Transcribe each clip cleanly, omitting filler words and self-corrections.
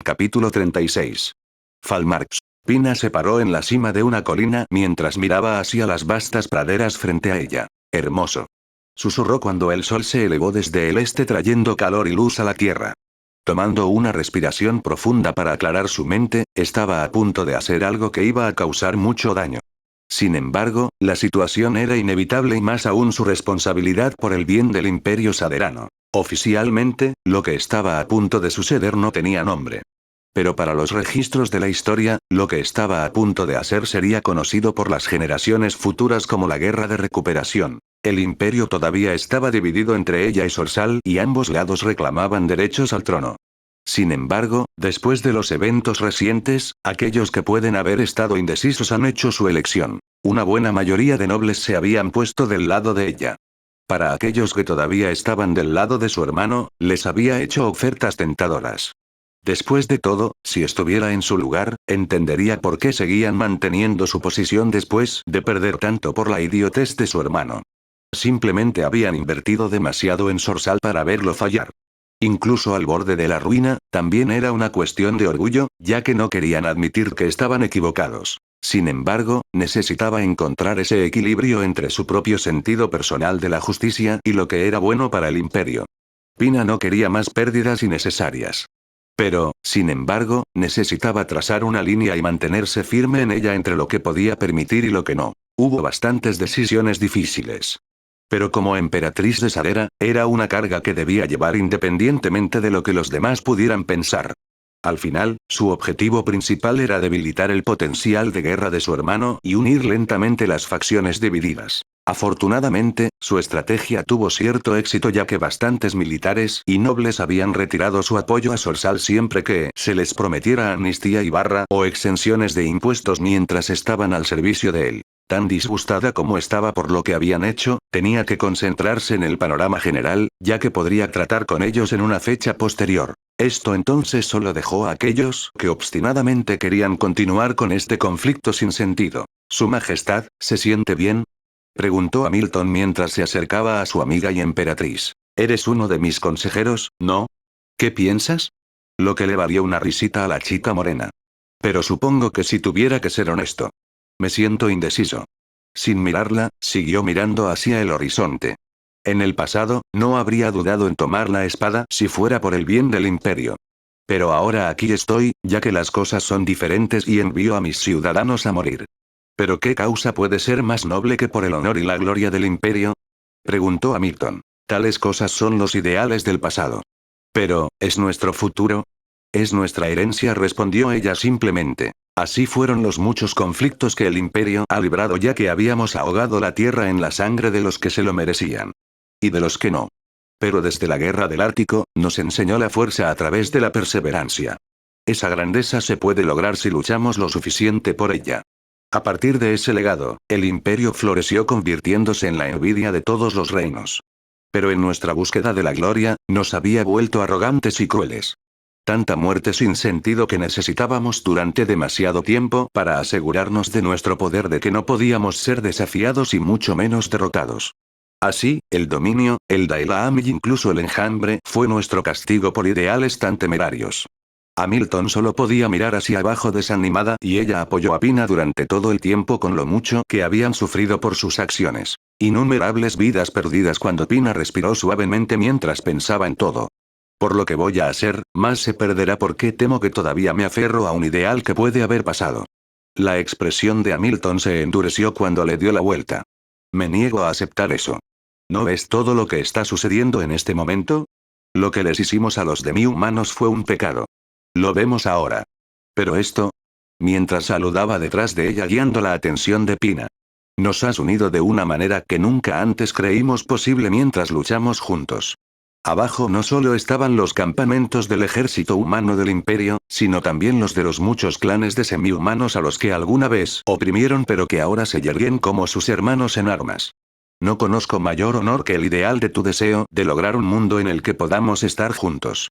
Capítulo 36. Falmarx. Pina se paró en la cima de una colina mientras miraba hacia las vastas praderas frente a ella. Hermoso. Susurró cuando el sol se elevó desde el este trayendo calor y luz a la tierra. Tomando una respiración profunda para aclarar su mente, estaba a punto de hacer algo que iba a causar mucho daño. Sin embargo, la situación era inevitable y más aún su responsabilidad por el bien del Imperio Saderano. Oficialmente, lo que estaba a punto de suceder no tenía nombre. Pero para los registros de la historia, lo que estaba a punto de hacer sería conocido por las generaciones futuras como la Guerra de Recuperación. El imperio todavía estaba dividido entre ella y Sorsal y ambos lados reclamaban derechos al trono. Sin embargo, después de los eventos recientes, aquellos que pueden haber estado indecisos han hecho su elección. Una buena mayoría de nobles se habían puesto del lado de ella. Para aquellos que todavía estaban del lado de su hermano, les había hecho ofertas tentadoras. Después de todo, si estuviera en su lugar, entendería por qué seguían manteniendo su posición después de perder tanto por la idiotez de su hermano. Simplemente habían invertido demasiado en Sorsal para verlo fallar. Incluso al borde de la ruina, también era una cuestión de orgullo, ya que no querían admitir que estaban equivocados. Sin embargo, necesitaba encontrar ese equilibrio entre su propio sentido personal de la justicia y lo que era bueno para el imperio. Pina no quería más pérdidas innecesarias. Pero, sin embargo, necesitaba trazar una línea y mantenerse firme en ella entre lo que podía permitir y lo que no. Hubo bastantes decisiones difíciles. Pero como emperatriz de Sadera, era una carga que debía llevar independientemente de lo que los demás pudieran pensar. Al final, su objetivo principal era debilitar el potencial de guerra de su hermano y unir lentamente las facciones divididas. Afortunadamente, su estrategia tuvo cierto éxito ya que bastantes militares y nobles habían retirado su apoyo a Sorsal siempre que se les prometiera amnistía y o exenciones de impuestos mientras estaban al servicio de él. Tan disgustada como estaba por lo que habían hecho, tenía que concentrarse en el panorama general, ya que podría tratar con ellos en una fecha posterior. Esto entonces solo dejó a aquellos que obstinadamente querían continuar con este conflicto sin sentido. ¿Su Majestad, se siente bien?, preguntó Hamilton mientras se acercaba a su amiga y emperatriz. Eres uno de mis consejeros, ¿no? ¿Qué piensas? Lo que le valió una risita a la chica morena. Pero supongo que si tuviera que ser honesto. Me siento indeciso. Sin mirarla, siguió mirando hacia el horizonte. En el pasado, no habría dudado en tomar la espada si fuera por el bien del imperio. Pero ahora aquí estoy, ya que las cosas son diferentes y envío a mis ciudadanos a morir. ¿Pero qué causa puede ser más noble que por el honor y la gloria del imperio?, preguntó Hamilton. Tales cosas son los ideales del pasado. Pero, ¿es nuestro futuro? Es nuestra herencia, respondió ella simplemente. Así fueron los muchos conflictos que el imperio ha librado ya que habíamos ahogado la tierra en la sangre de los que se lo merecían. Y de los que no. Pero desde la guerra del Ártico, nos enseñó la fuerza a través de la perseverancia. Esa grandeza se puede lograr si luchamos lo suficiente por ella. A partir de ese legado, el imperio floreció convirtiéndose en la envidia de todos los reinos. Pero en nuestra búsqueda de la gloria, nos había vuelto arrogantes y crueles. Tanta muerte sin sentido que necesitábamos durante demasiado tiempo para asegurarnos de nuestro poder de que no podíamos ser desafiados y mucho menos derrotados. Así, el dominio, el Daelam y incluso el enjambre fue nuestro castigo por ideales tan temerarios. Hamilton solo podía mirar hacia abajo desanimada y ella apoyó a Pina durante todo el tiempo con lo mucho que habían sufrido por sus acciones. Innumerables vidas perdidas cuando Pina respiró suavemente mientras pensaba en todo. Por lo que voy a hacer, más se perderá porque temo que todavía me aferro a un ideal que puede haber pasado. La expresión de Hamilton se endureció cuando le dio la vuelta. Me niego a aceptar eso. ¿No ves todo lo que está sucediendo en este momento? Lo que les hicimos a los demi-humanos fue un pecado. Lo vemos ahora. Pero esto... Mientras saludaba detrás de ella guiando la atención de Pina. Nos has unido de una manera que nunca antes creímos posible mientras luchamos juntos. Abajo no solo estaban los campamentos del ejército humano del imperio, sino también los de los muchos clanes de semi-humanos a los que alguna vez oprimieron pero que ahora se yerguen como sus hermanos en armas. No conozco mayor honor que el ideal de tu deseo de lograr un mundo en el que podamos estar juntos.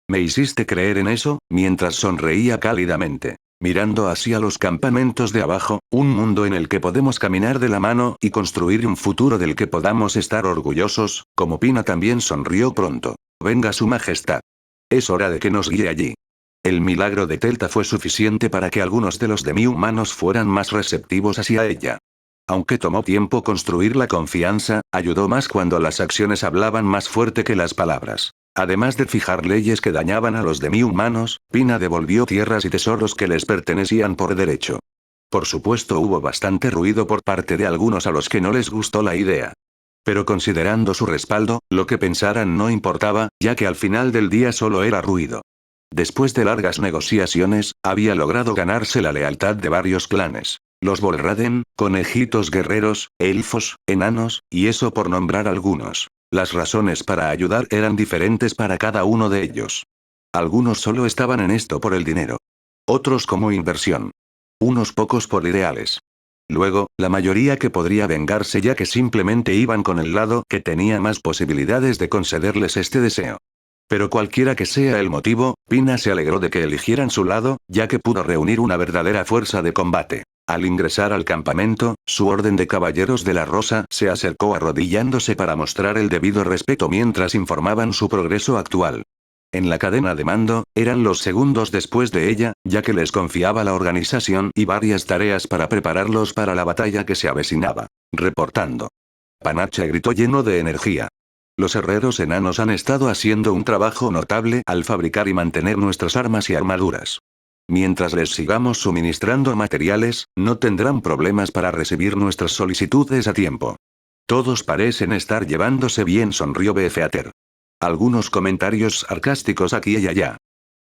Me hiciste creer en eso, mientras sonreía cálidamente. Mirando hacia los campamentos de abajo, un mundo en el que podemos caminar de la mano y construir un futuro del que podamos estar orgullosos, como Pina también sonrió pronto. Venga su majestad. Es hora de que nos guíe allí. El milagro de Telta fue suficiente para que algunos de los demi-humanos fueran más receptivos hacia ella. Aunque tomó tiempo construir la confianza, ayudó más cuando las acciones hablaban más fuerte que las palabras. Además de fijar leyes que dañaban a los demi-humanos, Pina devolvió tierras y tesoros que les pertenecían por derecho. Por supuesto hubo bastante ruido por parte de algunos a los que no les gustó la idea. Pero considerando su respaldo, lo que pensaran no importaba, ya que al final del día solo era ruido. Después de largas negociaciones, había logrado ganarse la lealtad de varios clanes. Los Volraden, conejitos guerreros, elfos, enanos, y eso por nombrar algunos. Las razones para ayudar eran diferentes para cada uno de ellos. Algunos solo estaban en esto por el dinero. Otros como inversión. Unos pocos por ideales. Luego, la mayoría que podría vengarse ya que simplemente iban con el lado que tenía más posibilidades de concederles este deseo. Pero cualquiera que sea el motivo, Pina se alegró de que eligieran su lado, ya que pudo reunir una verdadera fuerza de combate. Al ingresar al campamento, su orden de caballeros de la Rosa se acercó arrodillándose para mostrar el debido respeto mientras informaban su progreso actual. En la cadena de mando, eran los segundos después de ella, ya que les confiaba la organización y varias tareas para prepararlos para la batalla que se avecinaba. Reportando. Panache gritó lleno de energía. Los herreros enanos han estado haciendo un trabajo notable al fabricar y mantener nuestras armas y armaduras. Mientras les sigamos suministrando materiales, no tendrán problemas para recibir nuestras solicitudes a tiempo. Todos parecen estar llevándose bien, sonrió Beefeater. Algunos comentarios sarcásticos aquí y allá.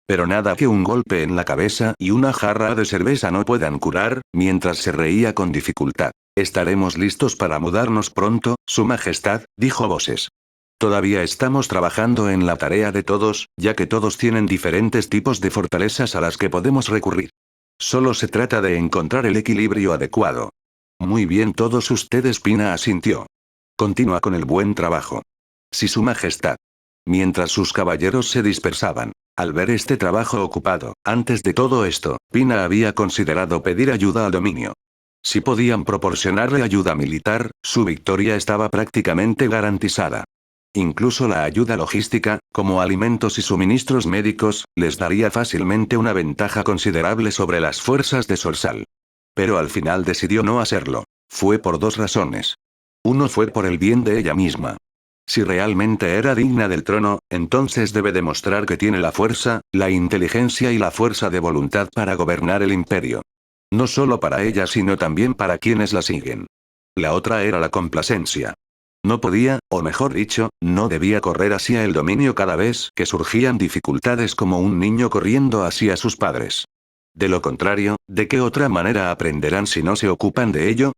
Pero nada que un golpe en la cabeza y una jarra de cerveza no puedan curar, mientras se reía con dificultad. Estaremos listos para mudarnos pronto, Su Majestad, dijo Voces. Todavía estamos trabajando en la tarea de todos, ya que todos tienen diferentes tipos de fortalezas a las que podemos recurrir. Solo se trata de encontrar el equilibrio adecuado. Muy bien, todos ustedes, Pina asintió. Continúa con el buen trabajo. Sí, Su Majestad. Mientras sus caballeros se dispersaban. Al ver este trabajo ocupado, antes de todo esto, Pina había considerado pedir ayuda al dominio. Si podían proporcionarle ayuda militar, su victoria estaba prácticamente garantizada. Incluso la ayuda logística, como alimentos y suministros médicos, les daría fácilmente una ventaja considerable sobre las fuerzas de Sorsal. Pero al final decidió no hacerlo. Fue por dos razones. Uno fue por el bien de ella misma. Si realmente era digna del trono, entonces debe demostrar que tiene la fuerza, la inteligencia y la fuerza de voluntad para gobernar el imperio. No solo para ella sino también para quienes la siguen. La otra era la complacencia. No podía, o mejor dicho, no debía correr hacia el dominio cada vez que surgían dificultades como un niño corriendo hacia sus padres. De lo contrario, ¿de qué otra manera aprenderán si no se ocupan de ello?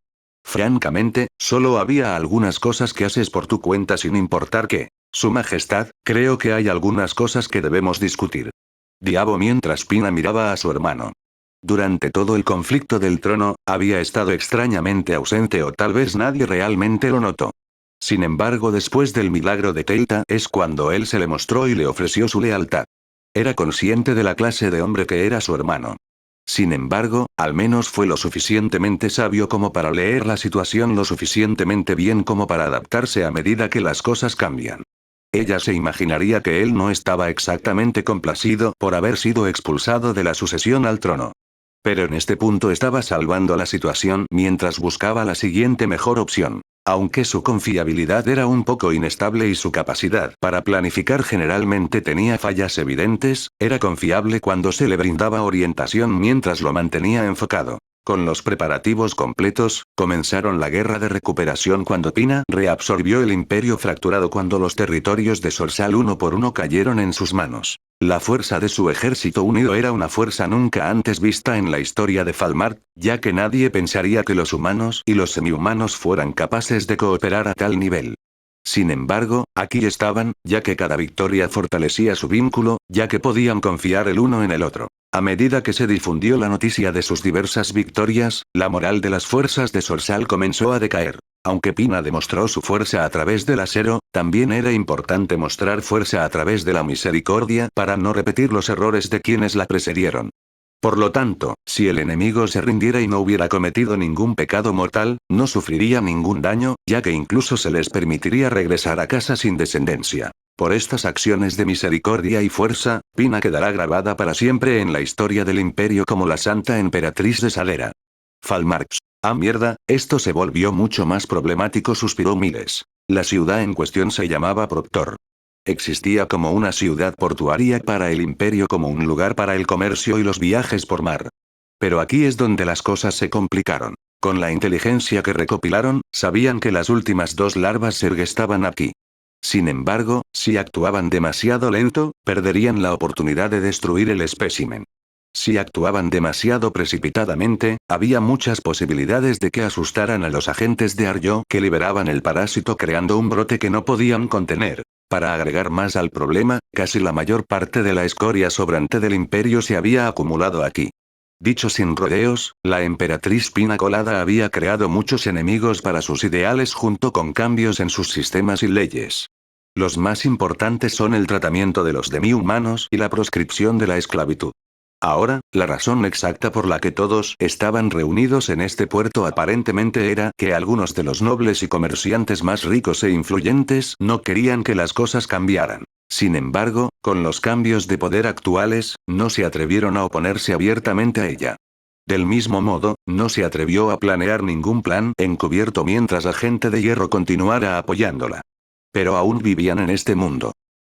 Francamente, solo había algunas cosas que haces por tu cuenta sin importar qué. Su Majestad, creo que hay algunas cosas que debemos discutir. Diabo mientras Pina miraba a su hermano. Durante todo el conflicto del trono, había estado extrañamente ausente o tal vez nadie realmente lo notó. Sin embargo, después del milagro de Telta es cuando él se le mostró y le ofreció su lealtad. Era consciente de la clase de hombre que era su hermano. Sin embargo, al menos fue lo suficientemente sabio como para leer la situación lo suficientemente bien como para adaptarse a medida que las cosas cambian. Ella se imaginaría que él no estaba exactamente complacido por haber sido expulsado de la sucesión al trono. Pero en este punto estaba salvando la situación mientras buscaba la siguiente mejor opción. Aunque su confiabilidad era un poco inestable y su capacidad para planificar generalmente tenía fallas evidentes, era confiable cuando se le brindaba orientación mientras lo mantenía enfocado. Con los preparativos completos, comenzaron la guerra de recuperación cuando Pina reabsorbió el imperio fracturado cuando los territorios de Sorsal uno por uno cayeron en sus manos. La fuerza de su ejército unido era una fuerza nunca antes vista en la historia de Falmart, ya que nadie pensaría que los humanos y los semihumanos fueran capaces de cooperar a tal nivel. Sin embargo, aquí estaban, ya que cada victoria fortalecía su vínculo, ya que podían confiar el uno en el otro. A medida que se difundió la noticia de sus diversas victorias, la moral de las fuerzas de Sorsal comenzó a decaer. Aunque Pina demostró su fuerza a través del acero, también era importante mostrar fuerza a través de la misericordia para no repetir los errores de quienes la precedieron. Por lo tanto, si el enemigo se rindiera y no hubiera cometido ningún pecado mortal, no sufriría ningún daño, ya que incluso se les permitiría regresar a casa sin descendencia. Por estas acciones de misericordia y fuerza, Pina quedará grabada para siempre en la historia del imperio como la Santa Emperatriz de Salera. Falmarx. Ah mierda, esto se volvió mucho más problemático, suspiró Miles. La ciudad en cuestión se llamaba Proctor. Existía como una ciudad portuaria para el imperio, como un lugar para el comercio y los viajes por mar. Pero aquí es donde las cosas se complicaron. Con la inteligencia que recopilaron, sabían que las últimas dos larvas Zerg estaban aquí. Sin embargo, si actuaban demasiado lento, perderían la oportunidad de destruir el espécimen. Si actuaban demasiado precipitadamente, había muchas posibilidades de que asustaran a los agentes de Arjo que liberaban el parásito, creando un brote que no podían contener. Para agregar más al problema, casi la mayor parte de la escoria sobrante del imperio se había acumulado aquí. Dicho sin rodeos, la emperatriz Pina Colada había creado muchos enemigos para sus ideales junto con cambios en sus sistemas y leyes. Los más importantes son el tratamiento de los demi-humanos y la proscripción de la esclavitud. Ahora, la razón exacta por la que todos estaban reunidos en este puerto aparentemente era que algunos de los nobles y comerciantes más ricos e influyentes no querían que las cosas cambiaran. Sin embargo, con los cambios de poder actuales, no se atrevieron a oponerse abiertamente a ella. Del mismo modo, no se atrevió a planear ningún plan encubierto mientras la gente de hierro continuara apoyándola. Pero aún vivían en este mundo.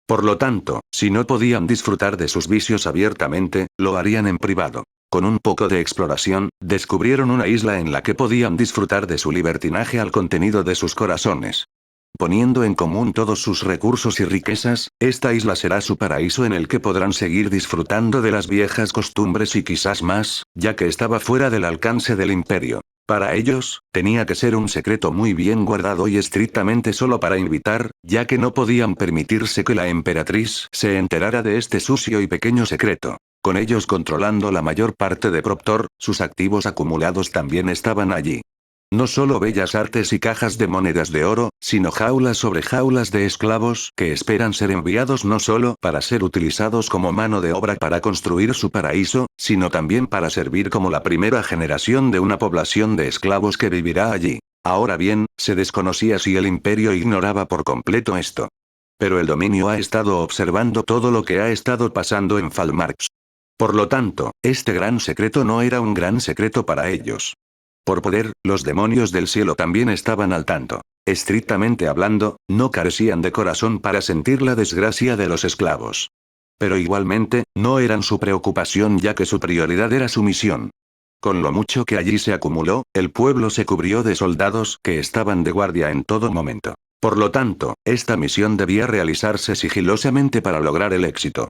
Por lo tanto, si no podían disfrutar de sus vicios abiertamente, lo harían en privado. Con un poco de exploración, descubrieron una isla en la que podían disfrutar de su libertinaje al contenido de sus corazones. Poniendo en común todos sus recursos y riquezas, esta isla será su paraíso en el que podrán seguir disfrutando de las viejas costumbres y quizás más, ya que estaba fuera del alcance del imperio. Para ellos, tenía que ser un secreto muy bien guardado y estrictamente solo para invitar, ya que no podían permitirse que la emperatriz se enterara de este sucio y pequeño secreto. Con ellos controlando la mayor parte de Proctor, sus activos acumulados también estaban allí. No solo bellas artes y cajas de monedas de oro, sino jaulas sobre jaulas de esclavos que esperan ser enviados no solo para ser utilizados como mano de obra para construir su paraíso, sino también para servir como la primera generación de una población de esclavos que vivirá allí. Ahora bien, se desconocía si el imperio ignoraba por completo esto. Pero el dominio ha estado observando todo lo que ha estado pasando en Falmarx. Por lo tanto, este gran secreto no era un gran secreto para ellos. Por poder, los demonios del cielo también estaban al tanto. Estrictamente hablando, no carecían de corazón para sentir la desgracia de los esclavos. Pero igualmente, no eran su preocupación ya que su prioridad era su misión. Con lo mucho que allí se acumuló, el pueblo se cubrió de soldados que estaban de guardia en todo momento. Por lo tanto, esta misión debía realizarse sigilosamente para lograr el éxito.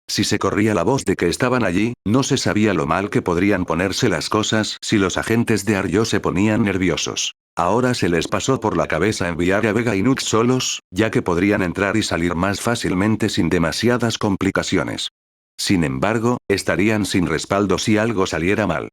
Si se corría la voz de que estaban allí, no se sabía lo mal que podrían ponerse las cosas si los agentes de Arjo se ponían nerviosos. Ahora se les pasó por la cabeza enviar a Vega y Nux solos, ya que podrían entrar y salir más fácilmente sin demasiadas complicaciones. Sin embargo, estarían sin respaldo si algo saliera mal.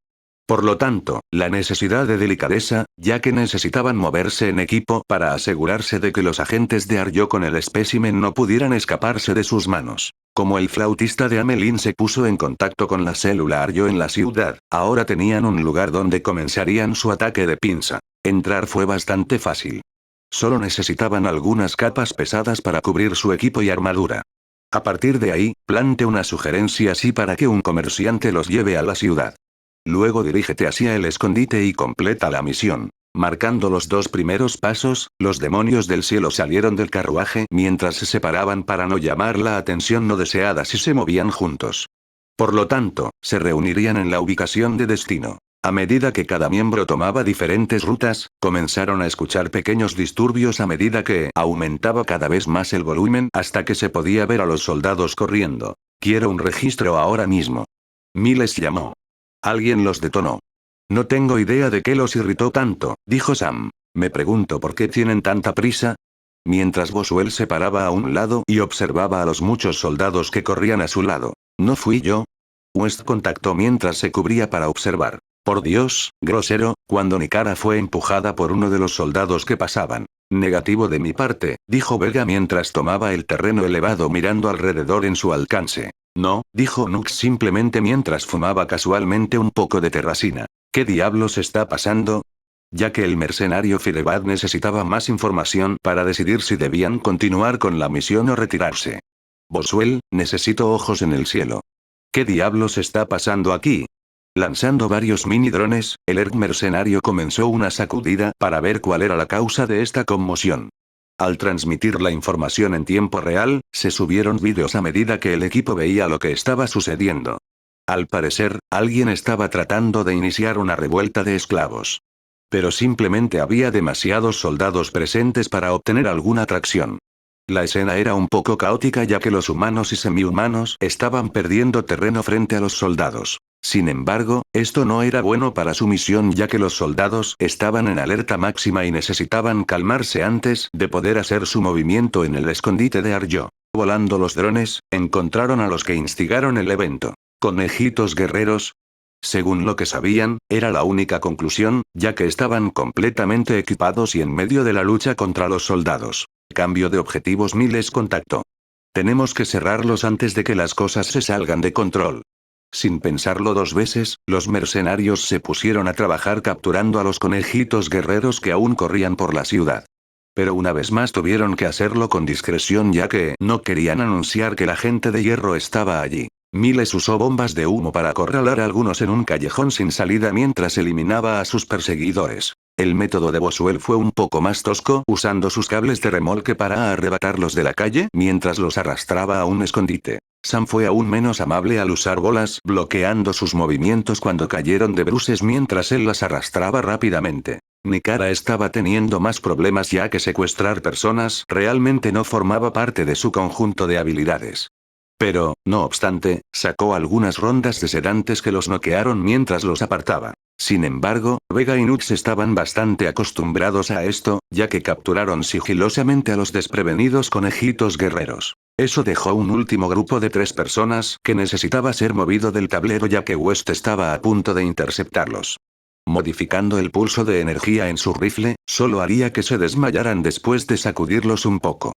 Por lo tanto, la necesidad de delicadeza, ya que necesitaban moverse en equipo para asegurarse de que los agentes de Arjo con el espécimen no pudieran escaparse de sus manos. Como el flautista de Amelín se puso en contacto con la célula Arjo en la ciudad, ahora tenían un lugar donde comenzarían su ataque de pinza. Entrar fue bastante fácil. Solo necesitaban algunas capas pesadas para cubrir su equipo y armadura. A partir de ahí, plante una sugerencia así para que un comerciante los lleve a la ciudad. Luego dirígete hacia el escondite y completa la misión. Marcando los dos primeros pasos, los demonios del cielo salieron del carruaje mientras se separaban para no llamar la atención no deseada si se movían juntos. Por lo tanto, se reunirían en la ubicación de destino. A medida que cada miembro tomaba diferentes rutas, comenzaron a escuchar pequeños disturbios a medida que aumentaba cada vez más el volumen hasta que se podía ver a los soldados corriendo. Quiero un registro ahora mismo. Miles llamó. Alguien los detonó. No tengo idea de qué los irritó tanto, dijo Sam. Me pregunto por qué tienen tanta prisa. Mientras Boswell se paraba a un lado y observaba a los muchos soldados que corrían a su lado. ¿No fui yo? West contactó mientras se cubría para observar. Por Dios, grosero, cuando Nikara fue empujada por uno de los soldados que pasaban. Negativo de mi parte, dijo Vega mientras tomaba el terreno elevado mirando alrededor en su alcance. No, dijo Nux simplemente mientras fumaba casualmente un poco de terracina. ¿Qué diablos está pasando? ya que el mercenario Firebad necesitaba más información para decidir si debían continuar con la misión o retirarse. Boswell, necesito ojos en el cielo. ¿Qué diablos está pasando aquí? Lanzando varios mini drones, el ERG mercenario comenzó una sacudida para ver cuál era la causa de esta conmoción. Al transmitir la información en tiempo real, se subieron vídeos a medida que el equipo veía lo que estaba sucediendo. Al parecer, alguien estaba tratando de iniciar una revuelta de esclavos. Pero simplemente había demasiados soldados presentes para obtener alguna tracción. La escena era un poco caótica ya que los humanos y semi-humanos estaban perdiendo terreno frente a los soldados. Sin embargo, esto no era bueno para su misión ya que los soldados estaban en alerta máxima y necesitaban calmarse antes de poder hacer su movimiento en el escondite de Arjo. Volando los drones, encontraron a los que instigaron el evento. ¿Conejitos guerreros? Según lo que sabían, era la única conclusión, ya que estaban completamente equipados y en medio de la lucha contra los soldados. Cambio de objetivos. Miles contacto. Tenemos que cerrarlos antes de que las cosas se salgan de control. Sin pensarlo dos veces, los mercenarios se pusieron a trabajar capturando a los conejitos guerreros que aún corrían por la ciudad. Pero una vez más tuvieron que hacerlo con discreción ya que no querían anunciar que la gente de hierro estaba allí. Miles usó bombas de humo para acorralar a algunos en un callejón sin salida mientras eliminaba a sus perseguidores. El método de Boswell fue un poco más tosco, usando sus cables de remolque para arrebatarlos de la calle mientras los arrastraba a un escondite. Sam fue aún menos amable al usar bolas, bloqueando sus movimientos cuando cayeron de bruces mientras él las arrastraba rápidamente. Nikara estaba teniendo más problemas ya que secuestrar personas realmente no formaba parte de su conjunto de habilidades. Pero, no obstante, sacó algunas rondas de sedantes que los noquearon mientras los apartaba. Sin embargo, Vega y Nux estaban bastante acostumbrados a esto, ya que capturaron sigilosamente a los desprevenidos conejitos guerreros. Eso dejó un último grupo de 3 personas que necesitaba ser movido del tablero ya que West estaba a punto de interceptarlos. Modificando el pulso de energía en su rifle, solo haría que se desmayaran después de sacudirlos un poco.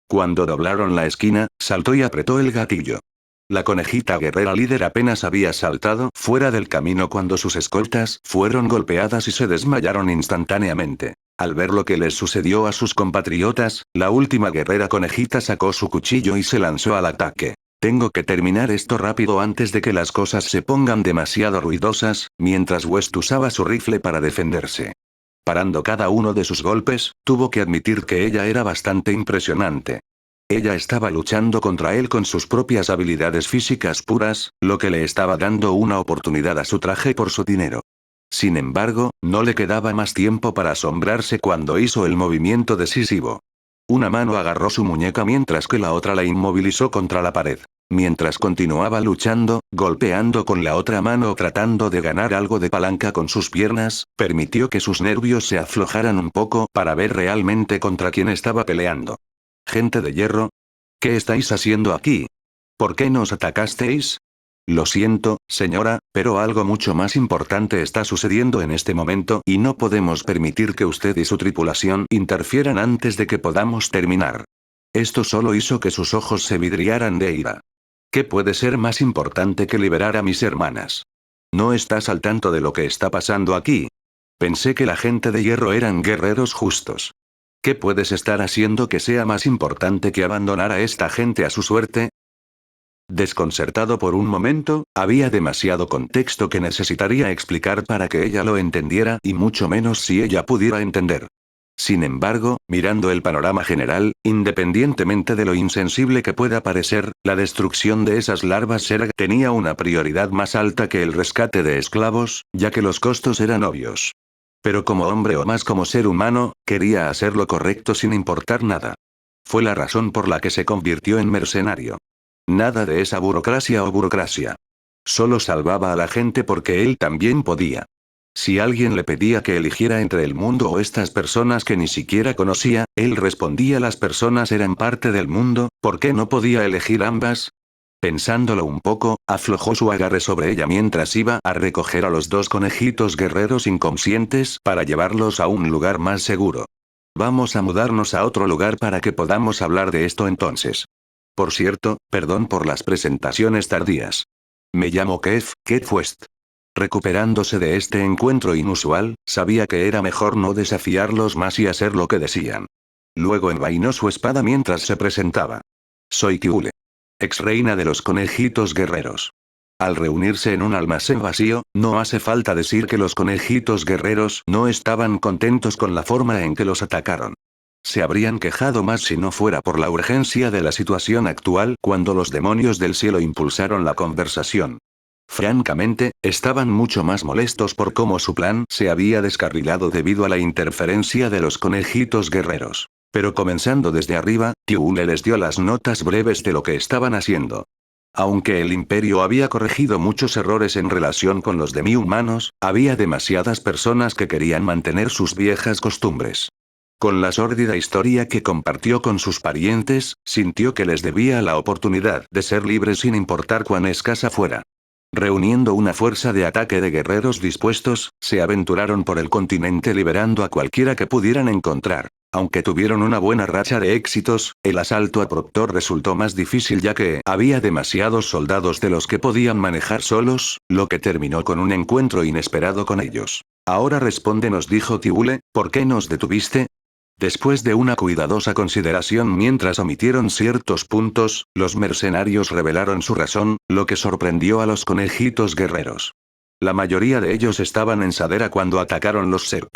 Cuando doblaron la esquina, saltó y apretó el gatillo. La conejita guerrera líder apenas había saltado fuera del camino cuando sus escoltas fueron golpeadas y se desmayaron instantáneamente. Al ver lo que les sucedió a sus compatriotas, la última guerrera conejita sacó su cuchillo y se lanzó al ataque. Tengo que terminar esto rápido antes de que las cosas se pongan demasiado ruidosas, mientras West usaba su rifle para defenderse. Parando cada uno de sus golpes, tuvo que admitir que ella era bastante impresionante. Ella estaba luchando contra él con sus propias habilidades físicas puras, lo que le estaba dando una oportunidad a su traje por su dinero. Sin embargo, no le quedaba más tiempo para asombrarse cuando hizo el movimiento decisivo. Una mano agarró su muñeca mientras que la otra la inmovilizó contra la pared. Mientras continuaba luchando, golpeando con la otra mano o tratando de ganar algo de palanca con sus piernas, permitió que sus nervios se aflojaran un poco para ver realmente contra quién estaba peleando. Gente de hierro. ¿Qué estáis haciendo aquí? ¿Por qué nos atacasteis? Lo siento, señora, pero algo mucho más importante está sucediendo en este momento y no podemos permitir que usted y su tripulación interfieran antes de que podamos terminar. Esto solo hizo que sus ojos se vidriaran de ira. ¿Qué puede ser más importante que liberar a mis hermanas? ¿No estás al tanto de lo que está pasando aquí? Pensé que la gente de hierro eran guerreros justos. ¿Qué puedes estar haciendo que sea más importante que abandonar a esta gente a su suerte? Desconcertado por un momento, había demasiado contexto que necesitaría explicar para que ella lo entendiera y mucho menos si ella pudiera entender. Sin embargo, mirando el panorama general, independientemente de lo insensible que pueda parecer, la destrucción de esas larvas Serg tenía una prioridad más alta que el rescate de esclavos, ya que los costos eran obvios. Pero como hombre o más como ser humano, quería hacer lo correcto sin importar nada. Fue la razón por la que se convirtió en mercenario. Nada de esa burocracia o burocracia. Solo salvaba a la gente porque él también podía. Si alguien le pedía que eligiera entre el mundo o estas personas que ni siquiera conocía, él respondía: las personas eran parte del mundo, ¿por qué no podía elegir ambas? Pensándolo un poco, aflojó su agarre sobre ella mientras iba a recoger a los 2 conejitos guerreros inconscientes para llevarlos a un lugar más seguro. Vamos a mudarnos a otro lugar para que podamos hablar de esto entonces. Por cierto, perdón por las presentaciones tardías. Me llamo Kev West. Recuperándose de este encuentro inusual, sabía que era mejor no desafiarlos más y hacer lo que decían. Luego envainó su espada mientras se presentaba. Soy Tiule, ex reina de los conejitos guerreros. Al reunirse en un almacén vacío, no hace falta decir que los conejitos guerreros no estaban contentos con la forma en que los atacaron. Se habrían quejado más si no fuera por la urgencia de la situación actual cuando los demonios del cielo impulsaron la conversación. Francamente, estaban mucho más molestos por cómo su plan se había descarrilado debido a la interferencia de los conejitos guerreros. Pero comenzando desde arriba, Tiule les dio las notas breves de lo que estaban haciendo. Aunque el imperio había corregido muchos errores en relación con los demi-humanos, había demasiadas personas que querían mantener sus viejas costumbres. Con la sórdida historia que compartió con sus parientes, sintió que les debía la oportunidad de ser libres sin importar cuán escasa fuera. Reuniendo una fuerza de ataque de guerreros dispuestos, se aventuraron por el continente liberando a cualquiera que pudieran encontrar. Aunque tuvieron una buena racha de éxitos, el asalto a Proctor resultó más difícil ya que había demasiados soldados de los que podían manejar solos, lo que terminó con un encuentro inesperado con ellos. Ahora respóndenos, dijo Tiule, ¿por qué nos detuviste? Después de una cuidadosa consideración mientras omitieron ciertos puntos, los mercenarios revelaron su razón, lo que sorprendió a los conejitos guerreros. La mayoría de ellos estaban en Sadera cuando atacaron los Zerg.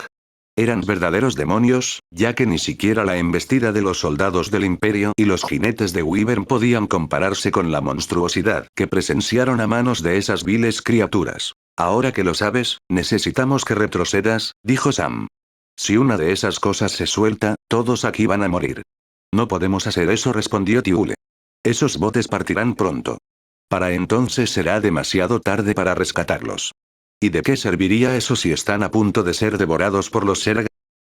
Eran verdaderos demonios, ya que ni siquiera la embestida de los soldados del Imperio y los jinetes de Wyvern podían compararse con la monstruosidad que presenciaron a manos de esas viles criaturas. Ahora que lo sabes, necesitamos que retrocedas, dijo Sam. Si una de esas cosas se suelta, todos aquí van a morir. No podemos hacer eso, respondió Tiule. Esos botes partirán pronto. Para entonces será demasiado tarde para rescatarlos. ¿Y de qué serviría eso si están a punto de ser devorados por los Zerg?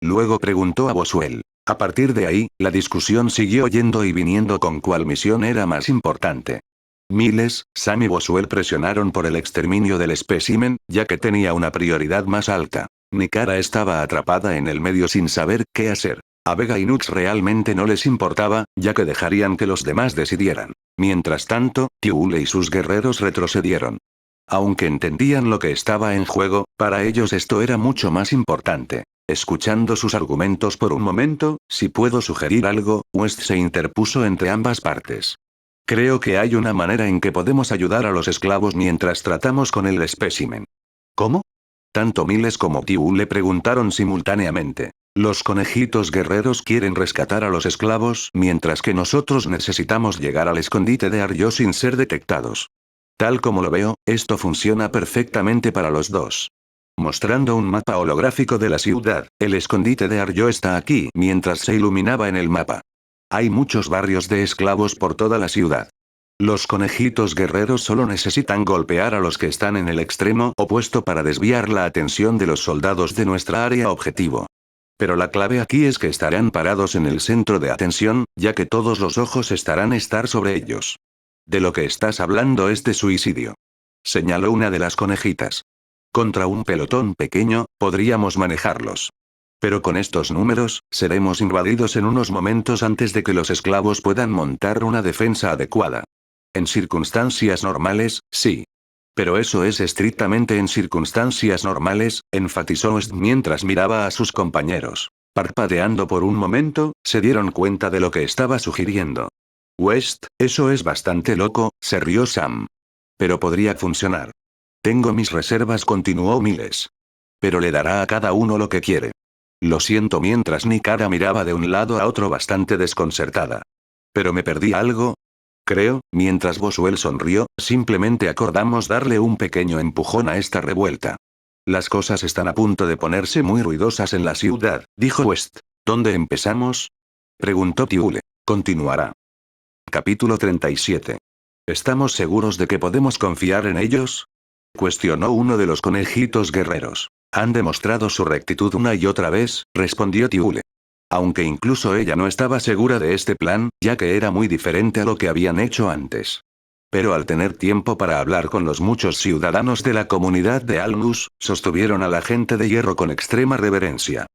Luego preguntó a Boswell. A partir de ahí, la discusión siguió yendo y viniendo con cuál misión era más importante. Miles, Sam y Boswell presionaron por el exterminio del espécimen, ya que tenía una prioridad más alta. Nikara estaba atrapada en el medio sin saber qué hacer. A Vega y Nux realmente no les importaba, ya que dejarían que los demás decidieran. Mientras tanto, Tiule y sus guerreros retrocedieron. Aunque entendían lo que estaba en juego, para ellos esto era mucho más importante. Escuchando sus argumentos por un momento, si puedo sugerir algo, West se interpuso entre ambas partes. Creo que hay una manera en que podemos ayudar a los esclavos mientras tratamos con el espécimen. ¿Cómo? Tanto Miles como Tiu le preguntaron simultáneamente. Los conejitos guerreros quieren rescatar a los esclavos mientras que nosotros necesitamos llegar al escondite de Aryo sin ser detectados. Tal como lo veo, esto funciona perfectamente para los dos. Mostrando un mapa holográfico de la ciudad, el escondite de Aryo está aquí mientras se iluminaba en el mapa. Hay muchos barrios de esclavos por toda la ciudad. Los conejitos guerreros solo necesitan golpear a los que están en el extremo opuesto para desviar la atención de los soldados de nuestra área objetivo. Pero la clave aquí es que estarán parados en el centro de atención, ya que todos los ojos estarán sobre ellos. De lo que estás hablando es de suicidio. Señaló una de las conejitas. Contra un pelotón pequeño, podríamos manejarlos. Pero con estos números, seremos invadidos en unos momentos antes de que los esclavos puedan montar una defensa adecuada. En circunstancias normales, sí. Pero eso es estrictamente en circunstancias normales, enfatizó West mientras miraba a sus compañeros. Parpadeando por un momento, se dieron cuenta de lo que estaba sugiriendo. West, eso es bastante loco, se rió Sam. Pero podría funcionar. Tengo mis reservas, continuó Miles. Pero le dará a cada uno lo que quiere. Lo siento, mientras Nikara miraba de un lado a otro bastante desconcertada. ¿Pero me perdí algo? Creo, mientras Boswell sonrió, simplemente acordamos darle un pequeño empujón a esta revuelta. Las cosas están a punto de ponerse muy ruidosas en la ciudad, dijo West. ¿Dónde empezamos? Preguntó Tiule. Continuará. Capítulo 37. ¿Estamos seguros de que podemos confiar en ellos? Cuestionó uno de los conejitos guerreros. Han demostrado su rectitud una y otra vez, respondió Tiule. Aunque incluso ella no estaba segura de este plan, ya que era muy diferente a lo que habían hecho antes. Pero al tener tiempo para hablar con los muchos ciudadanos de la comunidad de Alnus, sostuvieron a la gente de hierro con extrema reverencia.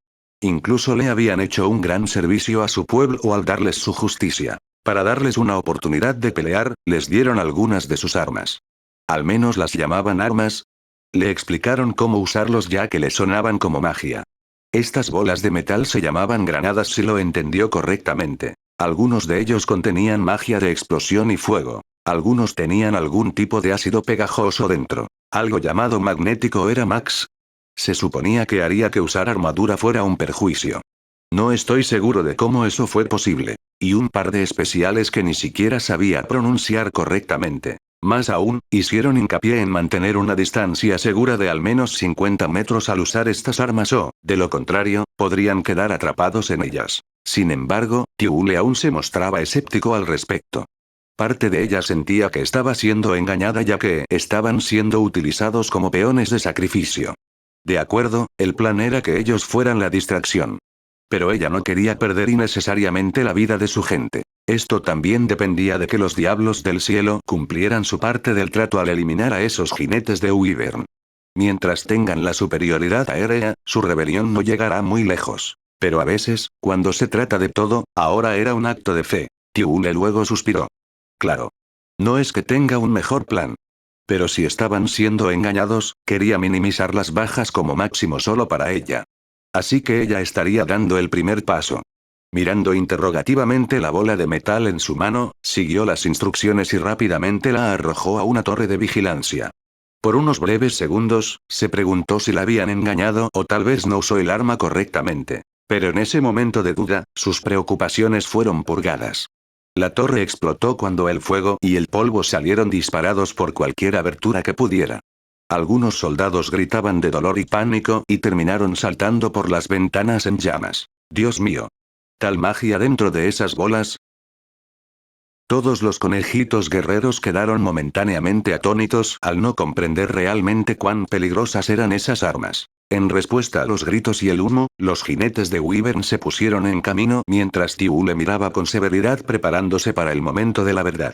Incluso le habían hecho un gran servicio a su pueblo al darles su justicia. Para darles una oportunidad de pelear, les dieron algunas de sus armas. Al menos las llamaban armas. Le explicaron cómo usarlos ya que le sonaban como magia. Estas bolas de metal se llamaban granadas si lo entendió correctamente. Algunos de ellos contenían magia de explosión y fuego. Algunos tenían algún tipo de ácido pegajoso dentro. Algo llamado magnético era Max. Se suponía que haría que usar armadura fuera un perjuicio. No estoy seguro de cómo eso fue posible. Y un par de especiales que ni siquiera sabía pronunciar correctamente. Más aún, hicieron hincapié en mantener una distancia segura de al menos 50 metros al usar estas armas o, de lo contrario, podrían quedar atrapados en ellas. Sin embargo, Tiule aún se mostraba escéptico al respecto. Parte de ella sentía que estaba siendo engañada ya que estaban siendo utilizados como peones de sacrificio. De acuerdo, el plan era que ellos fueran la distracción. Pero ella no quería perder innecesariamente la vida de su gente. Esto también dependía de que los diablos del cielo cumplieran su parte del trato al eliminar a esos jinetes de Wyvern. Mientras tengan la superioridad aérea, su rebelión no llegará muy lejos. Pero a veces, cuando se trata de todo, ahora era un acto de fe. Tiule luego suspiró. Claro. No es que tenga un mejor plan. Pero si estaban siendo engañados, quería minimizar las bajas como máximo solo para ella. Así que ella estaría dando el primer paso. Mirando interrogativamente la bola de metal en su mano, siguió las instrucciones y rápidamente la arrojó a una torre de vigilancia. Por unos breves segundos, se preguntó si la habían engañado o tal vez no usó el arma correctamente. Pero en ese momento de duda, sus preocupaciones fueron purgadas. La torre explotó cuando el fuego y el polvo salieron disparados por cualquier abertura que pudiera. Algunos soldados gritaban de dolor y pánico y terminaron saltando por las ventanas en llamas. Dios mío. ¿Tal magia dentro de esas bolas? Todos los conejitos guerreros quedaron momentáneamente atónitos al no comprender realmente cuán peligrosas eran esas armas. En respuesta a los gritos y el humo, los jinetes de Wyvern se pusieron en camino mientras Tiule miraba con severidad preparándose para el momento de la verdad.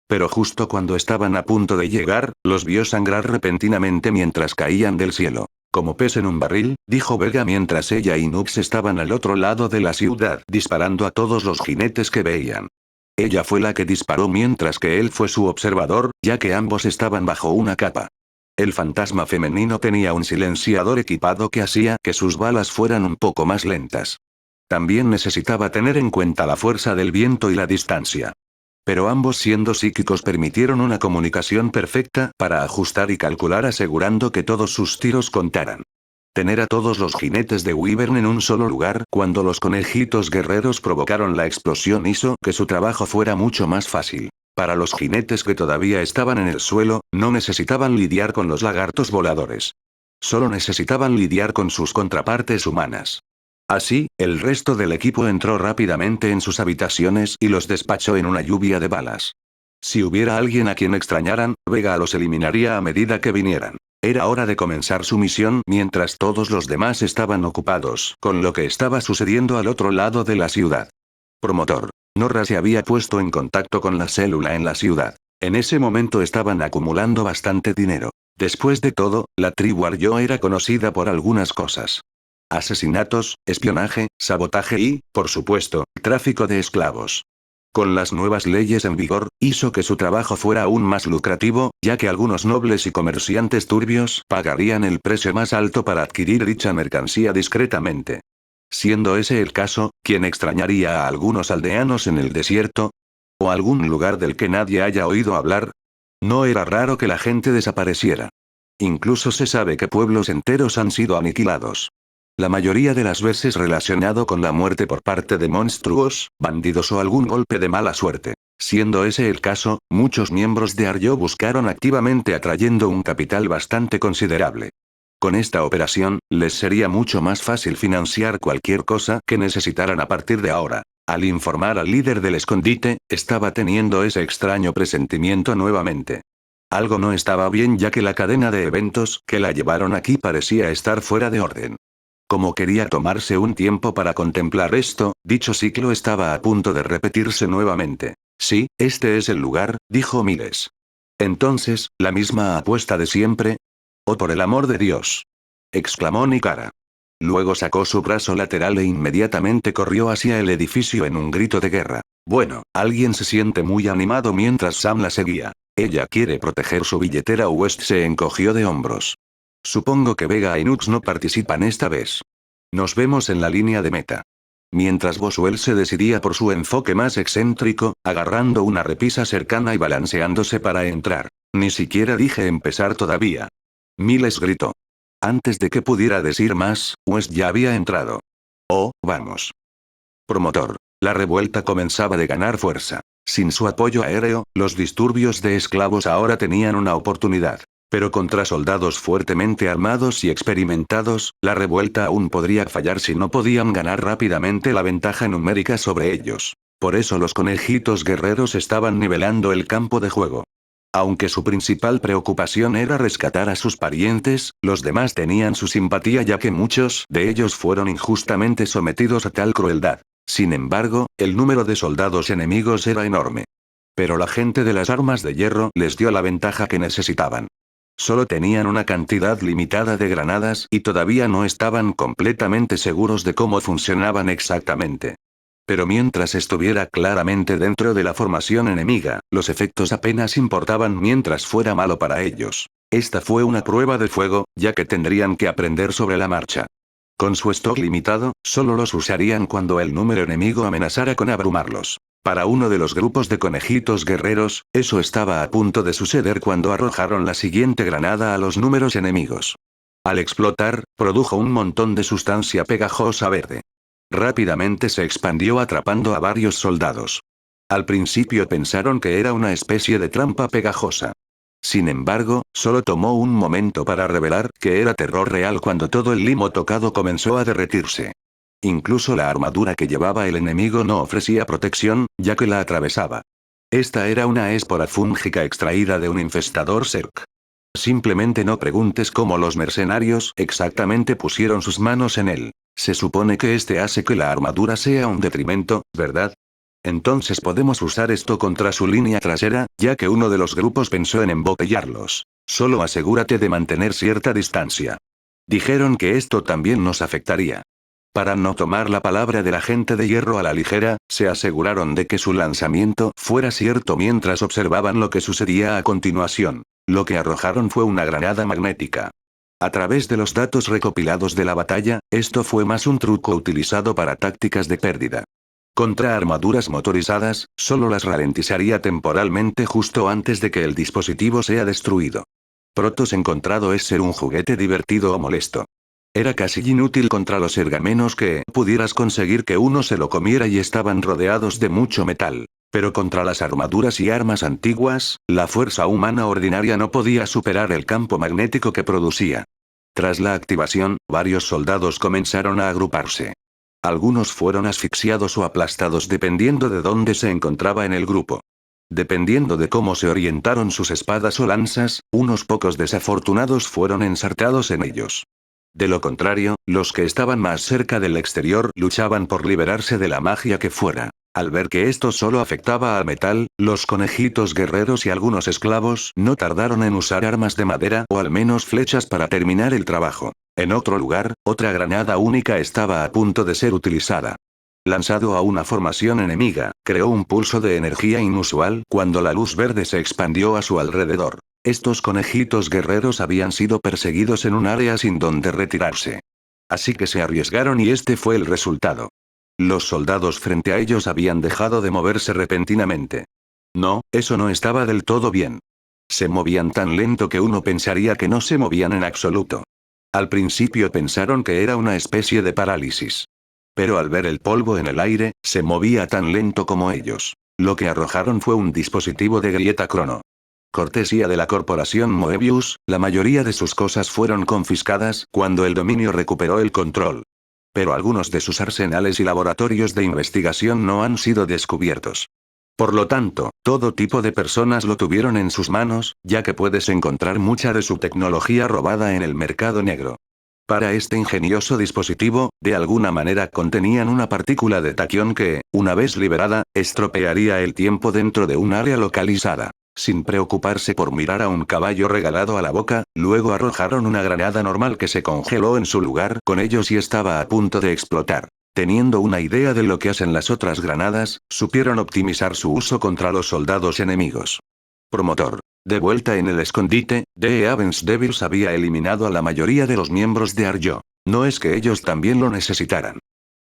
Pero justo cuando estaban a punto de llegar, los vio sangrar repentinamente mientras caían del cielo. Como pez en un barril, dijo Vega mientras ella y Nux estaban al otro lado de la ciudad disparando a todos los jinetes que veían. Ella fue la que disparó mientras que él fue su observador, ya que ambos estaban bajo una capa. El fantasma femenino tenía un silenciador equipado que hacía que sus balas fueran un poco más lentas. También necesitaba tener en cuenta la fuerza del viento y la distancia. Pero ambos siendo psíquicos permitieron una comunicación perfecta para ajustar y calcular asegurando que todos sus tiros contaran. Tener a todos los jinetes de Wyvern en un solo lugar cuando los conejitos guerreros provocaron la explosión hizo que su trabajo fuera mucho más fácil. Para los jinetes que todavía estaban en el suelo, no necesitaban lidiar con los lagartos voladores. Solo necesitaban lidiar con sus contrapartes humanas. Así, el resto del equipo entró rápidamente en sus habitaciones y los despachó en una lluvia de balas. Si hubiera alguien a quien extrañaran, Vega los eliminaría a medida que vinieran. Era hora de comenzar su misión mientras todos los demás estaban ocupados con lo que estaba sucediendo al otro lado de la ciudad. Promotor. Norra se había puesto en contacto con la célula en la ciudad. En ese momento estaban acumulando bastante dinero. Después de todo, la tribu Aryo era conocida por algunas cosas. Asesinatos, espionaje, sabotaje y, por supuesto, tráfico de esclavos. Con las nuevas leyes en vigor, hizo que su trabajo fuera aún más lucrativo, ya que algunos nobles y comerciantes turbios pagarían el precio más alto para adquirir dicha mercancía discretamente. Siendo ese el caso, ¿quién extrañaría a algunos aldeanos en el desierto? ¿O algún lugar del que nadie haya oído hablar? No era raro que la gente desapareciera. Incluso se sabe que pueblos enteros han sido aniquilados. La mayoría de las veces relacionado con la muerte por parte de monstruos, bandidos o algún golpe de mala suerte. Siendo ese el caso, muchos miembros de Aryo buscaron activamente atrayendo un capital bastante considerable. Con esta operación, les sería mucho más fácil financiar cualquier cosa que necesitaran a partir de ahora. Al informar al líder del escondite, estaba teniendo ese extraño presentimiento nuevamente. Algo no estaba bien ya que la cadena de eventos que la llevaron aquí parecía estar fuera de orden. Como quería tomarse un tiempo para contemplar esto, dicho ciclo estaba a punto de repetirse nuevamente. Sí, este es el lugar, dijo Miles. Entonces, ¿la misma apuesta de siempre? ¡Oh, por el amor de Dios! Exclamó Nikara. Luego sacó su brazo lateral e inmediatamente corrió hacia el edificio en un grito de guerra. Bueno, alguien se siente muy animado mientras Sam la seguía. Ella quiere proteger su billetera. West se encogió de hombros. Supongo que Vega y Nux no participan esta vez. Nos vemos en la línea de meta. Mientras Boswell se decidía por su enfoque más excéntrico, agarrando una repisa cercana y balanceándose para entrar. Ni siquiera dije empezar todavía. Miles gritó. Antes de que pudiera decir más, West ya había entrado. Oh, vamos. Promotor. La revuelta comenzaba de ganar fuerza. Sin su apoyo aéreo, los disturbios de esclavos ahora tenían una oportunidad. Pero contra soldados fuertemente armados y experimentados, la revuelta aún podría fallar si no podían ganar rápidamente la ventaja numérica sobre ellos. Por eso los conejitos guerreros estaban nivelando el campo de juego. Aunque su principal preocupación era rescatar a sus parientes, los demás tenían su simpatía ya que muchos de ellos fueron injustamente sometidos a tal crueldad. Sin embargo, el número de soldados enemigos era enorme. Pero la gente de las armas de hierro les dio la ventaja que necesitaban. Solo tenían una cantidad limitada de granadas y todavía no estaban completamente seguros de cómo funcionaban exactamente. Pero mientras estuviera claramente dentro de la formación enemiga, los efectos apenas importaban mientras fuera malo para ellos. Esta fue una prueba de fuego, ya que tendrían que aprender sobre la marcha. Con su stock limitado, solo los usarían cuando el número enemigo amenazara con abrumarlos. Para uno de los grupos de conejitos guerreros, eso estaba a punto de suceder cuando arrojaron la siguiente granada a los números enemigos. Al explotar, produjo un montón de sustancia pegajosa verde. Rápidamente se expandió atrapando a varios soldados. Al principio pensaron que era una especie de trampa pegajosa. Sin embargo, solo tomó un momento para revelar que era terror real cuando todo el limo tocado comenzó a derretirse. Incluso la armadura que llevaba el enemigo no ofrecía protección, ya que la atravesaba. Esta era una espora fúngica extraída de un infestador Zerg. Simplemente no preguntes cómo los mercenarios exactamente pusieron sus manos en él. Se supone que este hace que la armadura sea un detrimento, ¿verdad? Entonces podemos usar esto contra su línea trasera, ya que uno de los grupos pensó en embotellarlos. Solo asegúrate de mantener cierta distancia. Dijeron que esto también nos afectaría. Para no tomar la palabra de la gente de hierro a la ligera, se aseguraron de que su lanzamiento fuera cierto mientras observaban lo que sucedía a continuación. Lo que arrojaron fue una granada magnética. A través de los datos recopilados de la batalla, esto fue más un truco utilizado para tácticas de pérdida. Contra armaduras motorizadas, solo las ralentizaría temporalmente justo antes de que el dispositivo sea destruido. Protos encontrado es ser un juguete divertido o molesto. Era casi inútil contra los ergamenos que pudieras conseguir que uno se lo comiera y estaban rodeados de mucho metal. Pero contra las armaduras y armas antiguas, la fuerza humana ordinaria no podía superar el campo magnético que producía. Tras la activación, varios soldados comenzaron a agruparse. Algunos fueron asfixiados o aplastados dependiendo de dónde se encontraba en el grupo. Dependiendo de cómo se orientaron sus espadas o lanzas, unos pocos desafortunados fueron ensartados en ellos. De lo contrario, los que estaban más cerca del exterior luchaban por liberarse de la magia que fuera. Al ver que esto solo afectaba al metal, los conejitos guerreros y algunos esclavos no tardaron en usar armas de madera o al menos flechas para terminar el trabajo. En otro lugar, otra granada única estaba a punto de ser utilizada. Lanzado a una formación enemiga, creó un pulso de energía inusual cuando la luz verde se expandió a su alrededor. Estos conejitos guerreros habían sido perseguidos en un área sin donde retirarse. Así que se arriesgaron y este fue el resultado. Los soldados frente a ellos habían dejado de moverse repentinamente. No, eso no estaba del todo bien. Se movían tan lento que uno pensaría que no se movían en absoluto. Al principio pensaron que era una especie de parálisis. Pero al ver el polvo en el aire, se movía tan lento como ellos. Lo que arrojaron fue un dispositivo de grieta crono. Cortesía de la corporación Moebius, la mayoría de sus cosas fueron confiscadas cuando el dominio recuperó el control. Pero algunos de sus arsenales y laboratorios de investigación no han sido descubiertos. Por lo tanto, todo tipo de personas lo tuvieron en sus manos, ya que puedes encontrar mucha de su tecnología robada en el mercado negro. Para este ingenioso dispositivo, de alguna manera contenían una partícula de tacción que, una vez liberada, estropearía el tiempo dentro de un área localizada. Sin preocuparse por mirar a un caballo regalado a la boca, luego arrojaron una granada normal que se congeló en su lugar con ellos y estaba a punto de explotar. Teniendo una idea de lo que hacen las otras granadas, supieron optimizar su uso contra los soldados enemigos. Promotor. De vuelta en el escondite, The Avenged Devils había eliminado a la mayoría de los miembros de Arjo. No es que ellos también lo necesitaran.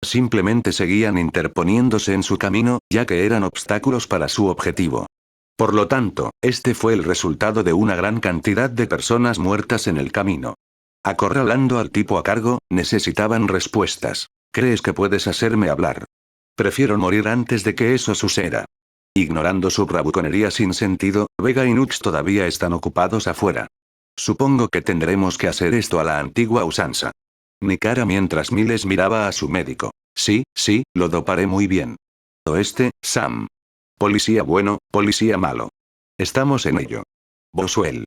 Simplemente seguían interponiéndose en su camino, ya que eran obstáculos para su objetivo. Por lo tanto, este fue el resultado de una gran cantidad de personas muertas en el camino. Acorralando al tipo a cargo, necesitaban respuestas. ¿Crees que puedes hacerme hablar? Prefiero morir antes de que eso suceda. Ignorando su bravuconería sin sentido, Vega y Nux todavía están ocupados afuera. Supongo que tendremos que hacer esto a la antigua usanza. Mi cara mientras Miles miraba a su médico. Sí, lo doparé muy bien. Oeste, Sam. Policía bueno, policía malo. Estamos en ello. Boswell.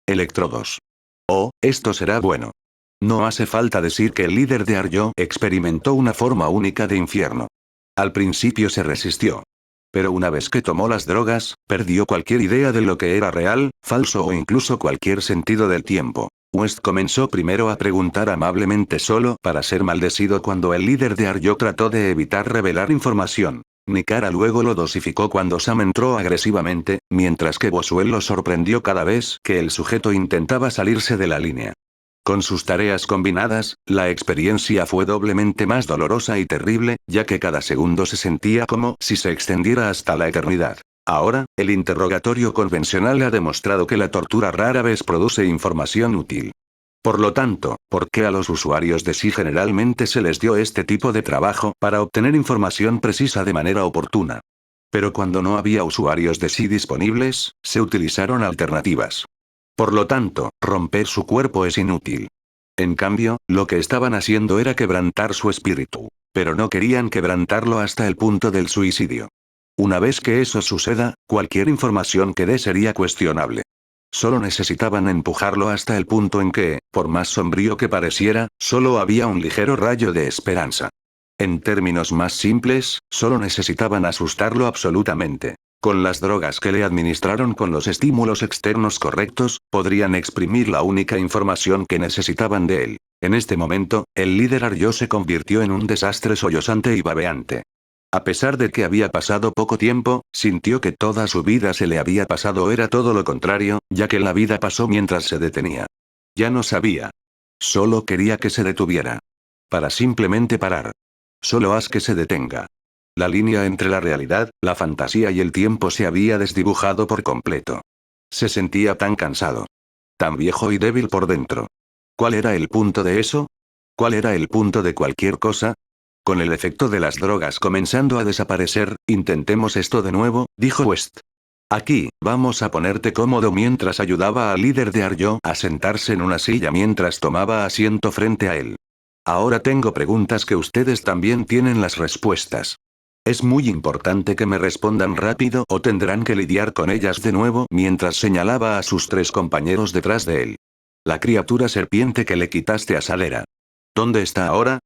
Electrodos. Oh, esto será bueno. No hace falta decir que el líder de Arjo experimentó una forma única de infierno. Al principio se resistió. Pero una vez que tomó las drogas, perdió cualquier idea de lo que era real, falso o incluso cualquier sentido del tiempo. West comenzó primero a preguntar amablemente solo para ser maldecido cuando el líder de Arjo trató de evitar revelar información. Nikara luego lo dosificó cuando Sam entró agresivamente, mientras que Boswell lo sorprendió cada vez que el sujeto intentaba salirse de la línea. Con sus tareas combinadas, la experiencia fue doblemente más dolorosa y terrible, ya que cada segundo se sentía como si se extendiera hasta la eternidad. Ahora, el interrogatorio convencional ha demostrado que la tortura rara vez produce información útil. Por lo tanto, ¿por qué a los usuarios de sí generalmente se les dio este tipo de trabajo para obtener información precisa de manera oportuna? Pero cuando no había usuarios de sí disponibles, se utilizaron alternativas. Por lo tanto, romper su cuerpo es inútil. En cambio, lo que estaban haciendo era quebrantar su espíritu. Pero no querían quebrantarlo hasta el punto del suicidio. Una vez que eso suceda, cualquier información que dé sería cuestionable. Solo necesitaban empujarlo hasta el punto en que, por más sombrío que pareciera, solo había un ligero rayo de esperanza. En términos más simples, solo necesitaban asustarlo absolutamente. Con las drogas que le administraron con los estímulos externos correctos, podrían exprimir la única información que necesitaban de él. En este momento, el líder Arjo se convirtió en un desastre sollozante y babeante. A pesar de que había pasado poco tiempo, sintió que toda su vida se le había pasado. Era todo lo contrario, ya que la vida pasó mientras se detenía. Ya no sabía. Solo quería que se detuviera. Para simplemente parar. Solo haz que se detenga. La línea entre la realidad, la fantasía y el tiempo se había desdibujado por completo. Se sentía tan cansado. Tan viejo y débil por dentro. ¿Cuál era el punto de eso? ¿Cuál era el punto de cualquier cosa? Con el efecto de las drogas comenzando a desaparecer, intentemos esto de nuevo, dijo West. Aquí, vamos a ponerte cómodo mientras ayudaba al líder de Arjo a sentarse en una silla mientras tomaba asiento frente a él. Ahora tengo preguntas que ustedes también tienen las respuestas. Es muy importante que me respondan rápido o tendrán que lidiar con ellas de nuevo mientras señalaba a sus 3 compañeros detrás de él. La criatura serpiente que le quitaste a Salera. ¿Dónde está ahora?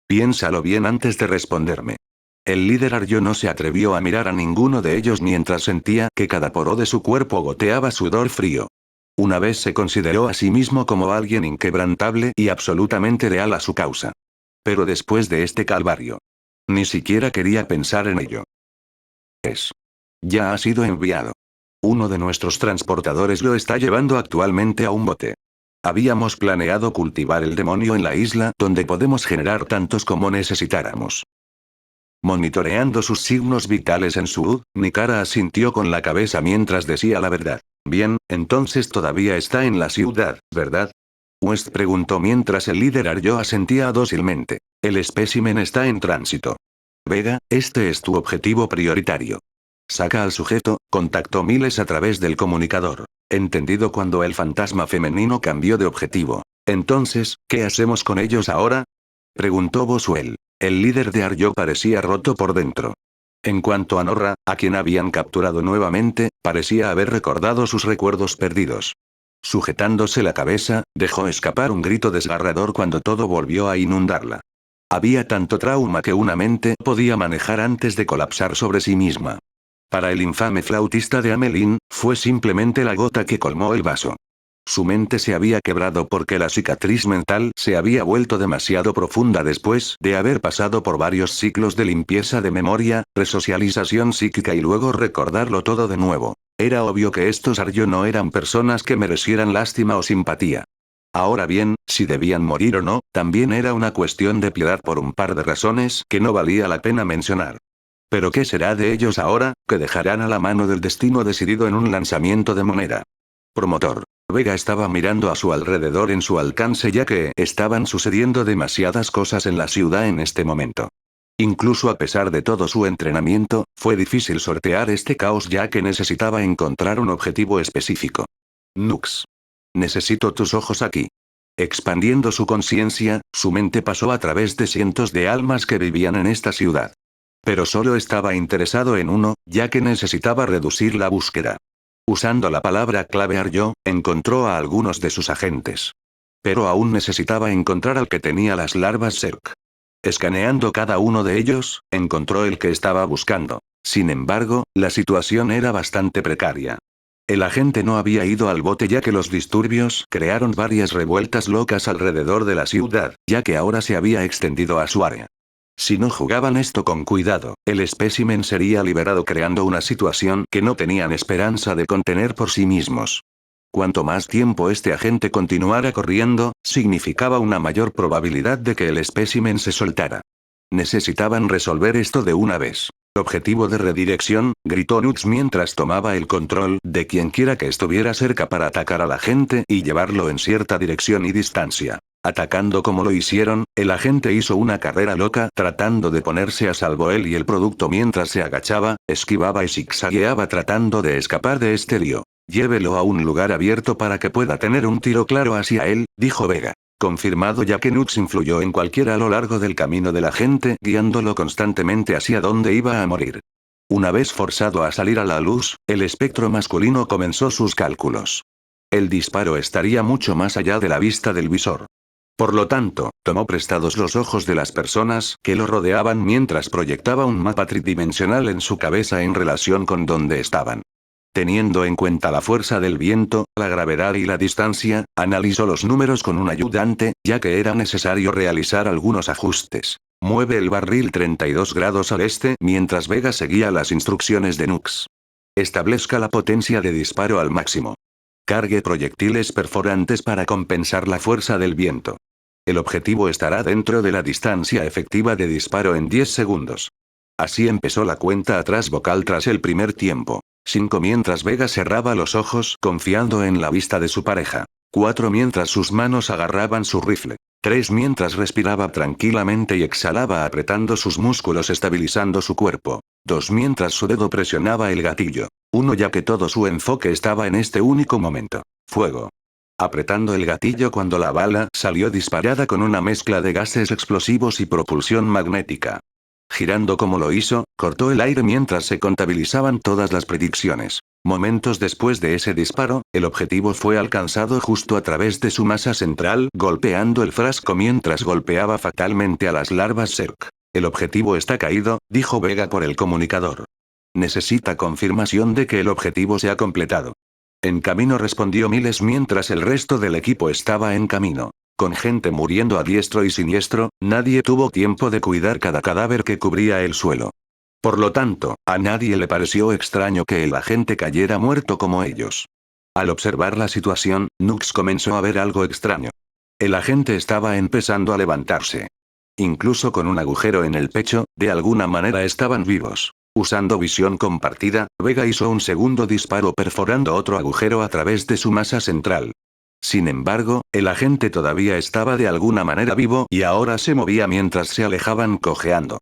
Piénsalo bien antes de responderme. El líder Arjo no se atrevió a mirar a ninguno de ellos mientras sentía que cada poro de su cuerpo goteaba sudor frío. Una vez se consideró a sí mismo como alguien inquebrantable y absolutamente leal a su causa. Pero después de este calvario. Ni siquiera quería pensar en ello. Ya ha sido enviado. Uno de nuestros transportadores lo está llevando actualmente a un bote. Habíamos planeado cultivar el demonio en la isla donde podemos generar tantos como necesitáramos. Monitoreando sus signos vitales en su UD, Nikara asintió con la cabeza mientras decía la verdad. Bien, entonces todavía está en la ciudad, ¿verdad? West preguntó mientras el líder Arjo asentía dócilmente. El espécimen está en tránsito. Vega, este es tu objetivo prioritario. Saca al sujeto, contactó Miles a través del comunicador. Entendido cuando el fantasma femenino cambió de objetivo. Entonces, ¿qué hacemos con ellos ahora? Preguntó Boswell. El líder de Arjo parecía roto por dentro. En cuanto a Norra, a quien habían capturado nuevamente, parecía haber recordado sus recuerdos perdidos. Sujetándose la cabeza, dejó escapar un grito desgarrador cuando todo volvió a inundarla. Había tanto trauma que una mente podía manejar antes de colapsar sobre sí misma. Para el infame flautista de Amelín, fue simplemente la gota que colmó el vaso. Su mente se había quebrado porque la cicatriz mental se había vuelto demasiado profunda después de haber pasado por varios ciclos de limpieza de memoria, resocialización psíquica y luego recordarlo todo de nuevo. Era obvio que estos Aryo no eran personas que merecieran lástima o simpatía. Ahora bien, si debían morir o no, también era una cuestión de piedad por un par de razones que no valía la pena mencionar. Pero ¿qué será de ellos ahora, que dejarán a la mano del destino decidido en un lanzamiento de moneda? Promotor. Vega estaba mirando a su alrededor en su alcance ya que estaban sucediendo demasiadas cosas en la ciudad en este momento. Incluso a pesar de todo su entrenamiento, fue difícil sortear este caos ya que necesitaba encontrar un objetivo específico. Nux. Necesito tus ojos aquí. Expandiendo su conciencia, su mente pasó a través de cientos de almas que vivían en esta ciudad. Pero solo estaba interesado en uno, ya que necesitaba reducir la búsqueda. Usando la palabra clave Aryo, encontró a algunos de sus agentes. Pero aún necesitaba encontrar al que tenía las larvas Zerg. Escaneando cada uno de ellos, encontró el que estaba buscando. Sin embargo, la situación era bastante precaria. El agente no había ido al bote ya que los disturbios crearon varias revueltas locas alrededor de la ciudad, ya que ahora se había extendido a su área. Si no jugaban esto con cuidado, el espécimen sería liberado creando una situación que no tenían esperanza de contener por sí mismos. Cuanto más tiempo este agente continuara corriendo, significaba una mayor probabilidad de que el espécimen se soltara. Necesitaban resolver esto de una vez. Objetivo de redirección, gritó Nux mientras tomaba el control de quienquiera que estuviera cerca para atacar al agente y llevarlo en cierta dirección y distancia. Atacando como lo hicieron, el agente hizo una carrera loca tratando de ponerse a salvo él y el producto mientras se agachaba, esquivaba y zigzagueaba tratando de escapar de este lío. Llévelo a un lugar abierto para que pueda tener un tiro claro hacia él, dijo Vega. Confirmado ya que Nux influyó en cualquiera a lo largo del camino del agente, guiándolo constantemente hacia donde iba a morir. Una vez forzado a salir a la luz, el espectro masculino comenzó sus cálculos. El disparo estaría mucho más allá de la vista del visor. Por lo tanto, tomó prestados los ojos de las personas que lo rodeaban mientras proyectaba un mapa tridimensional en su cabeza en relación con donde estaban. Teniendo en cuenta la fuerza del viento, la gravedad y la distancia, analizó los números con un ayudante, ya que era necesario realizar algunos ajustes. Mueve el barril 32 grados al este mientras Vega seguía las instrucciones de Nux. Establezca la potencia de disparo al máximo. Cargue proyectiles perforantes para compensar la fuerza del viento. El objetivo estará dentro de la distancia efectiva de disparo en 10 segundos. Así empezó la cuenta atrás vocal tras el primer tiempo. 5 mientras Vega cerraba los ojos confiando en la vista de su pareja. 4 mientras sus manos agarraban su rifle. 3 mientras respiraba tranquilamente y exhalaba apretando sus músculos estabilizando su cuerpo. 2 mientras su dedo presionaba el gatillo. 1 ya que todo su enfoque estaba en este único momento. Fuego. Apretando el gatillo cuando la bala salió disparada con una mezcla de gases explosivos y propulsión magnética. Girando como lo hizo, cortó el aire mientras se contabilizaban todas las predicciones. Momentos después de ese disparo, el objetivo fue alcanzado justo a través de su masa central, golpeando el frasco mientras golpeaba fatalmente a las larvas Zerg. El objetivo está caído, dijo Vega por el comunicador. Necesita confirmación de que el objetivo se ha completado. En camino respondió Miles mientras el resto del equipo estaba en camino. Con gente muriendo a diestro y siniestro, nadie tuvo tiempo de cuidar cada cadáver que cubría el suelo. Por lo tanto, a nadie le pareció extraño que el agente cayera muerto como ellos. Al observar la situación, Nux comenzó a ver algo extraño. El agente estaba empezando a levantarse. Incluso con un agujero en el pecho, de alguna manera estaban vivos. Usando visión compartida, Vega hizo un segundo disparo perforando otro agujero a través de su masa central. Sin embargo, el agente todavía estaba de alguna manera vivo y ahora se movía mientras se alejaban cojeando.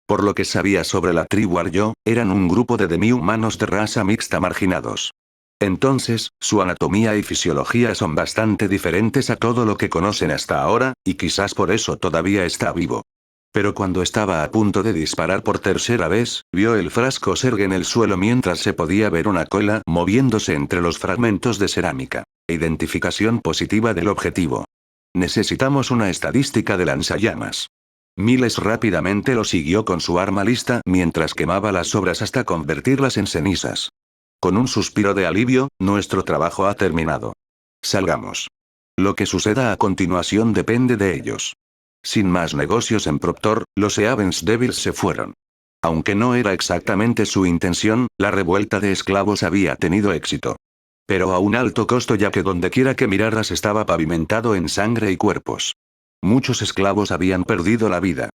Por lo que sabía sobre la tribu Aryo, eran un grupo de demi-humanos de raza mixta marginados. Entonces, su anatomía y fisiología son bastante diferentes a todo lo que conocen hasta ahora, y quizás por eso todavía está vivo. Pero cuando estaba a punto de disparar por tercera vez, vio el frasco Zerg en el suelo mientras se podía ver una cola moviéndose entre los fragmentos de cerámica. Identificación positiva del objetivo. Necesitamos una estadística de lanzallamas. Miles rápidamente lo siguió con su arma lista mientras quemaba las sobras hasta convertirlas en cenizas. Con un suspiro de alivio, nuestro trabajo ha terminado. Salgamos. Lo que suceda a continuación depende de ellos. Sin más negocios en Proctor, los Evans Devils se fueron. Aunque no era exactamente su intención, la revuelta de esclavos había tenido éxito. Pero a un alto costo, ya que dondequiera que miraras estaba pavimentado en sangre y cuerpos. Muchos esclavos habían perdido la vida.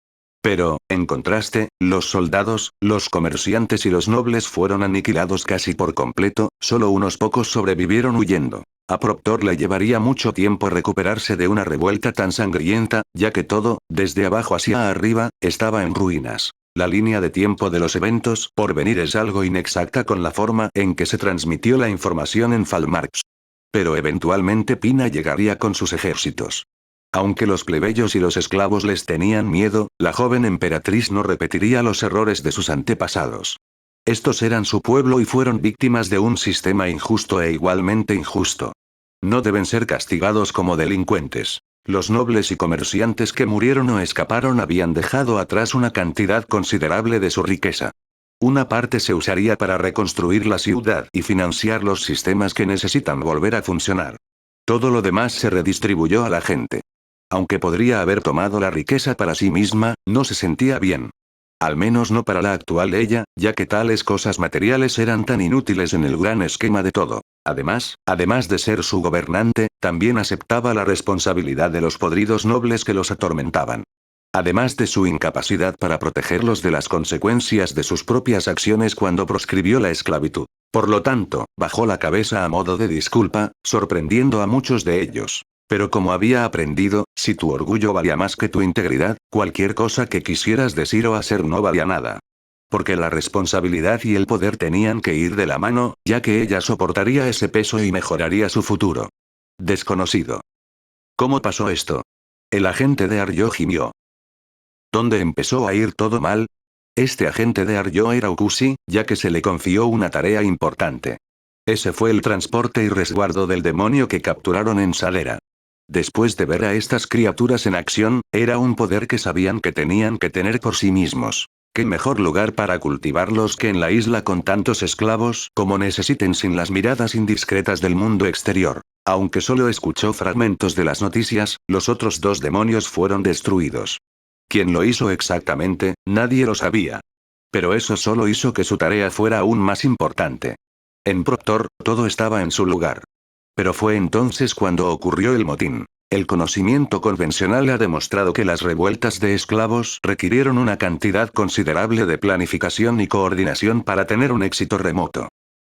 Pero, en contraste, los soldados, los comerciantes y los nobles fueron aniquilados casi por completo, solo unos pocos sobrevivieron huyendo. A Proctor le llevaría mucho tiempo recuperarse de una revuelta tan sangrienta, ya que todo, desde abajo hacia arriba, estaba en ruinas. La línea de tiempo de los eventos por venir es algo inexacta con la forma en que se transmitió la información en Falmarx. Pero eventualmente Pina llegaría con sus ejércitos. Aunque los plebeyos y los esclavos les tenían miedo, la joven emperatriz no repetiría los errores de sus antepasados. Estos eran su pueblo y fueron víctimas de un sistema injusto e igualmente injusto. No deben ser castigados como delincuentes. Los nobles y comerciantes que murieron o escaparon habían dejado atrás una cantidad considerable de su riqueza. Una parte se usaría para reconstruir la ciudad y financiar los sistemas que necesitan volver a funcionar. Todo lo demás se redistribuyó a la gente. Aunque podría haber tomado la riqueza para sí misma, no se sentía bien. Al menos no para la actual ella, ya que tales cosas materiales eran tan inútiles en el gran esquema de todo. Además de ser su gobernante, también aceptaba la responsabilidad de los podridos nobles que los atormentaban. Además de su incapacidad para protegerlos de las consecuencias de sus propias acciones cuando proscribió la esclavitud. Por lo tanto, bajó la cabeza a modo de disculpa, sorprendiendo a muchos de ellos. Pero como había aprendido, si tu orgullo valía más que tu integridad, cualquier cosa que quisieras decir o hacer no valía nada. Porque la responsabilidad y el poder tenían que ir de la mano, ya que ella soportaría ese peso y mejoraría su futuro. Desconocido. ¿Cómo pasó esto? El agente de Aryo gimió. ¿Dónde empezó a ir todo mal? Este agente de Aryo era Ukusi, ya que se le confió una tarea importante. Ese fue el transporte y resguardo del demonio que capturaron en Salera. Después de ver a estas criaturas en acción, era un poder que sabían que tenían que tener por sí mismos. ¿Qué mejor lugar para cultivarlos que en la isla con tantos esclavos como necesiten sin las miradas indiscretas del mundo exterior? Aunque solo escuchó fragmentos de las noticias, los otros dos demonios fueron destruidos. ¿Quién lo hizo exactamente? Nadie lo sabía. Pero eso solo hizo que su tarea fuera aún más importante. En Proctor, todo estaba en su lugar. Pero fue entonces cuando ocurrió el motín. El conocimiento convencional ha demostrado que las revueltas de esclavos requirieron una cantidad considerable de planificación y coordinación para tener un éxito remoto.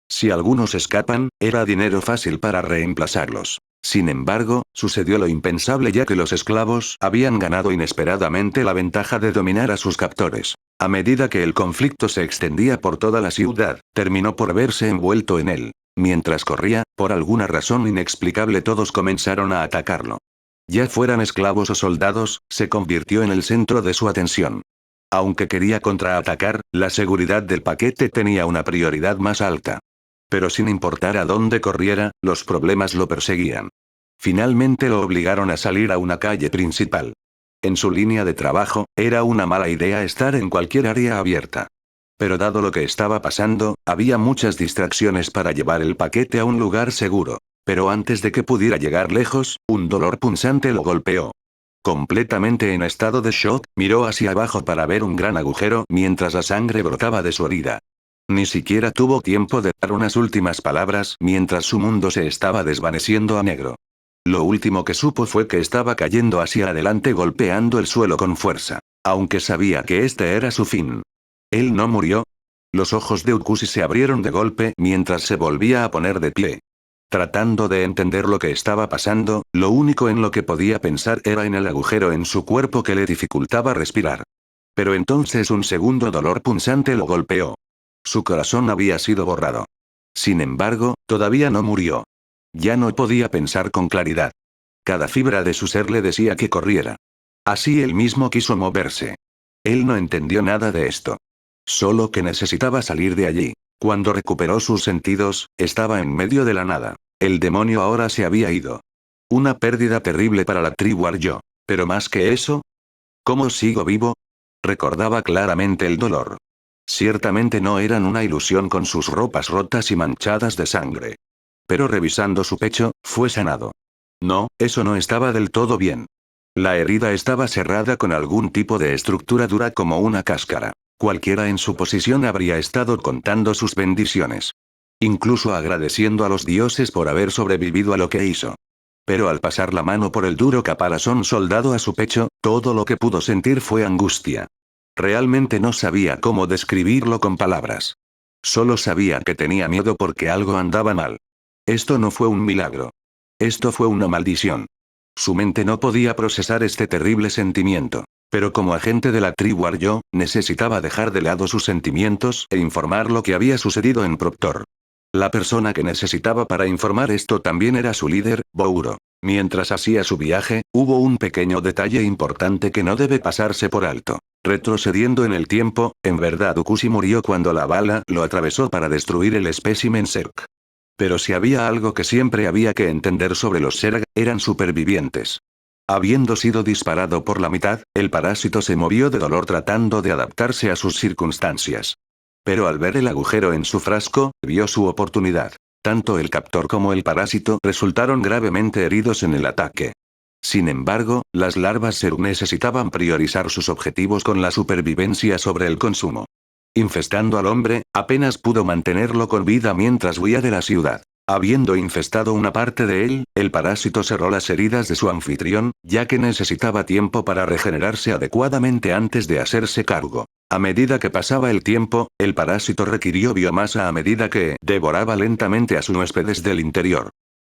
Si algunos escapan, era dinero fácil para reemplazarlos. Sin embargo, sucedió lo impensable ya que los esclavos habían ganado inesperadamente la ventaja de dominar a sus captores. A medida que el conflicto se extendía por toda la ciudad, terminó por verse envuelto en él. Mientras corría, por alguna razón inexplicable todos comenzaron a atacarlo. Ya fueran esclavos o soldados, se convirtió en el centro de su atención. Aunque quería contraatacar, la seguridad del paquete tenía una prioridad más alta. Pero sin importar a dónde corriera, los problemas lo perseguían. Finalmente lo obligaron a salir a una calle principal. En su línea de trabajo, era una mala idea estar en cualquier área abierta. Pero dado lo que estaba pasando, había muchas distracciones para llevar el paquete a un lugar seguro. Pero antes de que pudiera llegar lejos, un dolor punzante lo golpeó. Completamente en estado de shock, miró hacia abajo para ver un gran agujero mientras la sangre brotaba de su herida. Ni siquiera tuvo tiempo de dar unas últimas palabras mientras su mundo se estaba desvaneciendo a negro. Lo último que supo fue que estaba cayendo hacia adelante golpeando el suelo con fuerza. Aunque sabía que este era su fin. ¿Él no murió? Los ojos de Ukusi se abrieron de golpe mientras se volvía a poner de pie. Tratando de entender lo que estaba pasando, lo único en lo que podía pensar era en el agujero en su cuerpo que le dificultaba respirar. Pero entonces un segundo dolor punzante lo golpeó. Su corazón había sido borrado. Sin embargo, todavía no murió. Ya no podía pensar con claridad. Cada fibra de su ser le decía que corriera. Así él mismo quiso moverse. Él no entendió nada de esto. Solo que necesitaba salir de allí. Cuando recuperó sus sentidos, estaba en medio de la nada. El demonio ahora se había ido. Una pérdida terrible para la tribu Aryo. Pero más que eso, ¿cómo sigo vivo? Recordaba claramente el dolor. Ciertamente no eran una ilusión con sus ropas rotas y manchadas de sangre. Pero revisando su pecho, fue sanado. No, eso no estaba del todo bien. La herida estaba cerrada con algún tipo de estructura dura como una cáscara. Cualquiera en su posición habría estado contando sus bendiciones. Incluso agradeciendo a los dioses por haber sobrevivido a lo que hizo. Pero al pasar la mano por el duro caparazón soldado a su pecho, todo lo que pudo sentir fue angustia. Realmente no sabía cómo describirlo con palabras. Solo sabía que tenía miedo porque algo andaba mal. Esto no fue un milagro. Esto fue una maldición. Su mente no podía procesar este terrible sentimiento. Pero como agente de la tribu Aryo, necesitaba dejar de lado sus sentimientos e informar lo que había sucedido en Proctor. La persona que necesitaba para informar esto también era su líder, Bouro. Mientras hacía su viaje, hubo un pequeño detalle importante que no debe pasarse por alto. Retrocediendo en el tiempo, en verdad Ukushi murió cuando la bala lo atravesó para destruir el espécimen Zerg. Pero si había algo que siempre había que entender sobre los Zerg, eran supervivientes. Habiendo sido disparado por la mitad, el parásito se movió de dolor tratando de adaptarse a sus circunstancias. Pero al ver el agujero en su frasco, vio su oportunidad. Tanto el captor como el parásito resultaron gravemente heridos en el ataque. Sin embargo, las larvas Zerg necesitaban priorizar sus objetivos con la supervivencia sobre el consumo. Infestando al hombre, apenas pudo mantenerlo con vida mientras huía de la ciudad. Habiendo infestado una parte de él, el parásito cerró las heridas de su anfitrión, ya que necesitaba tiempo para regenerarse adecuadamente antes de hacerse cargo. A medida que pasaba el tiempo, el parásito requirió biomasa a medida que devoraba lentamente a sus huéspedes del interior.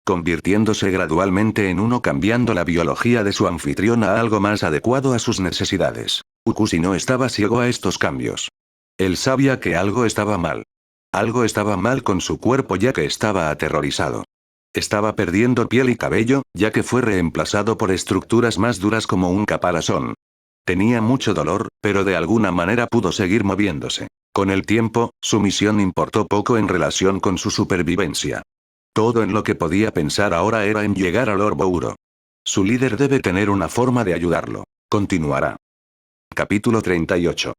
Convirtiéndose gradualmente en uno, cambiando la biología de su anfitrión a algo más adecuado a sus necesidades. Ukushi no estaba ciego a estos cambios. Él sabía que algo estaba mal. Algo estaba mal con su cuerpo ya que estaba aterrorizado. Estaba perdiendo piel y cabello, ya que fue reemplazado por estructuras más duras como un caparazón. Tenía mucho dolor, pero de alguna manera pudo seguir moviéndose. Con el tiempo, su misión importó poco en relación con su supervivencia. Todo en lo que podía pensar ahora era en llegar a Lord Bouro. Su líder debe tener una forma de ayudarlo. Continuará. Capítulo 38.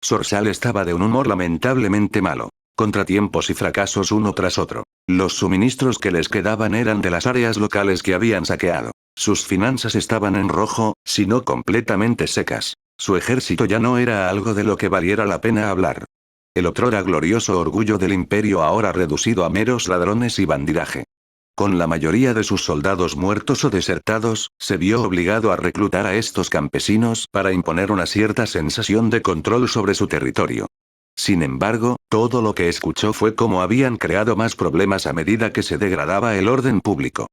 Sorsal estaba de un humor lamentablemente malo. Contratiempos y fracasos uno tras otro. Los suministros que les quedaban eran de las áreas locales que habían saqueado. Sus finanzas estaban en rojo, si no completamente secas. Su ejército ya no era algo de lo que valiera la pena hablar. El otrora glorioso orgullo del imperio ahora reducido a meros ladrones y bandidaje. Con la mayoría de sus soldados muertos o desertados, se vio obligado a reclutar a estos campesinos para imponer una cierta sensación de control sobre su territorio. Sin embargo, todo lo que escuchó fue cómo habían creado más problemas a medida que se degradaba el orden público.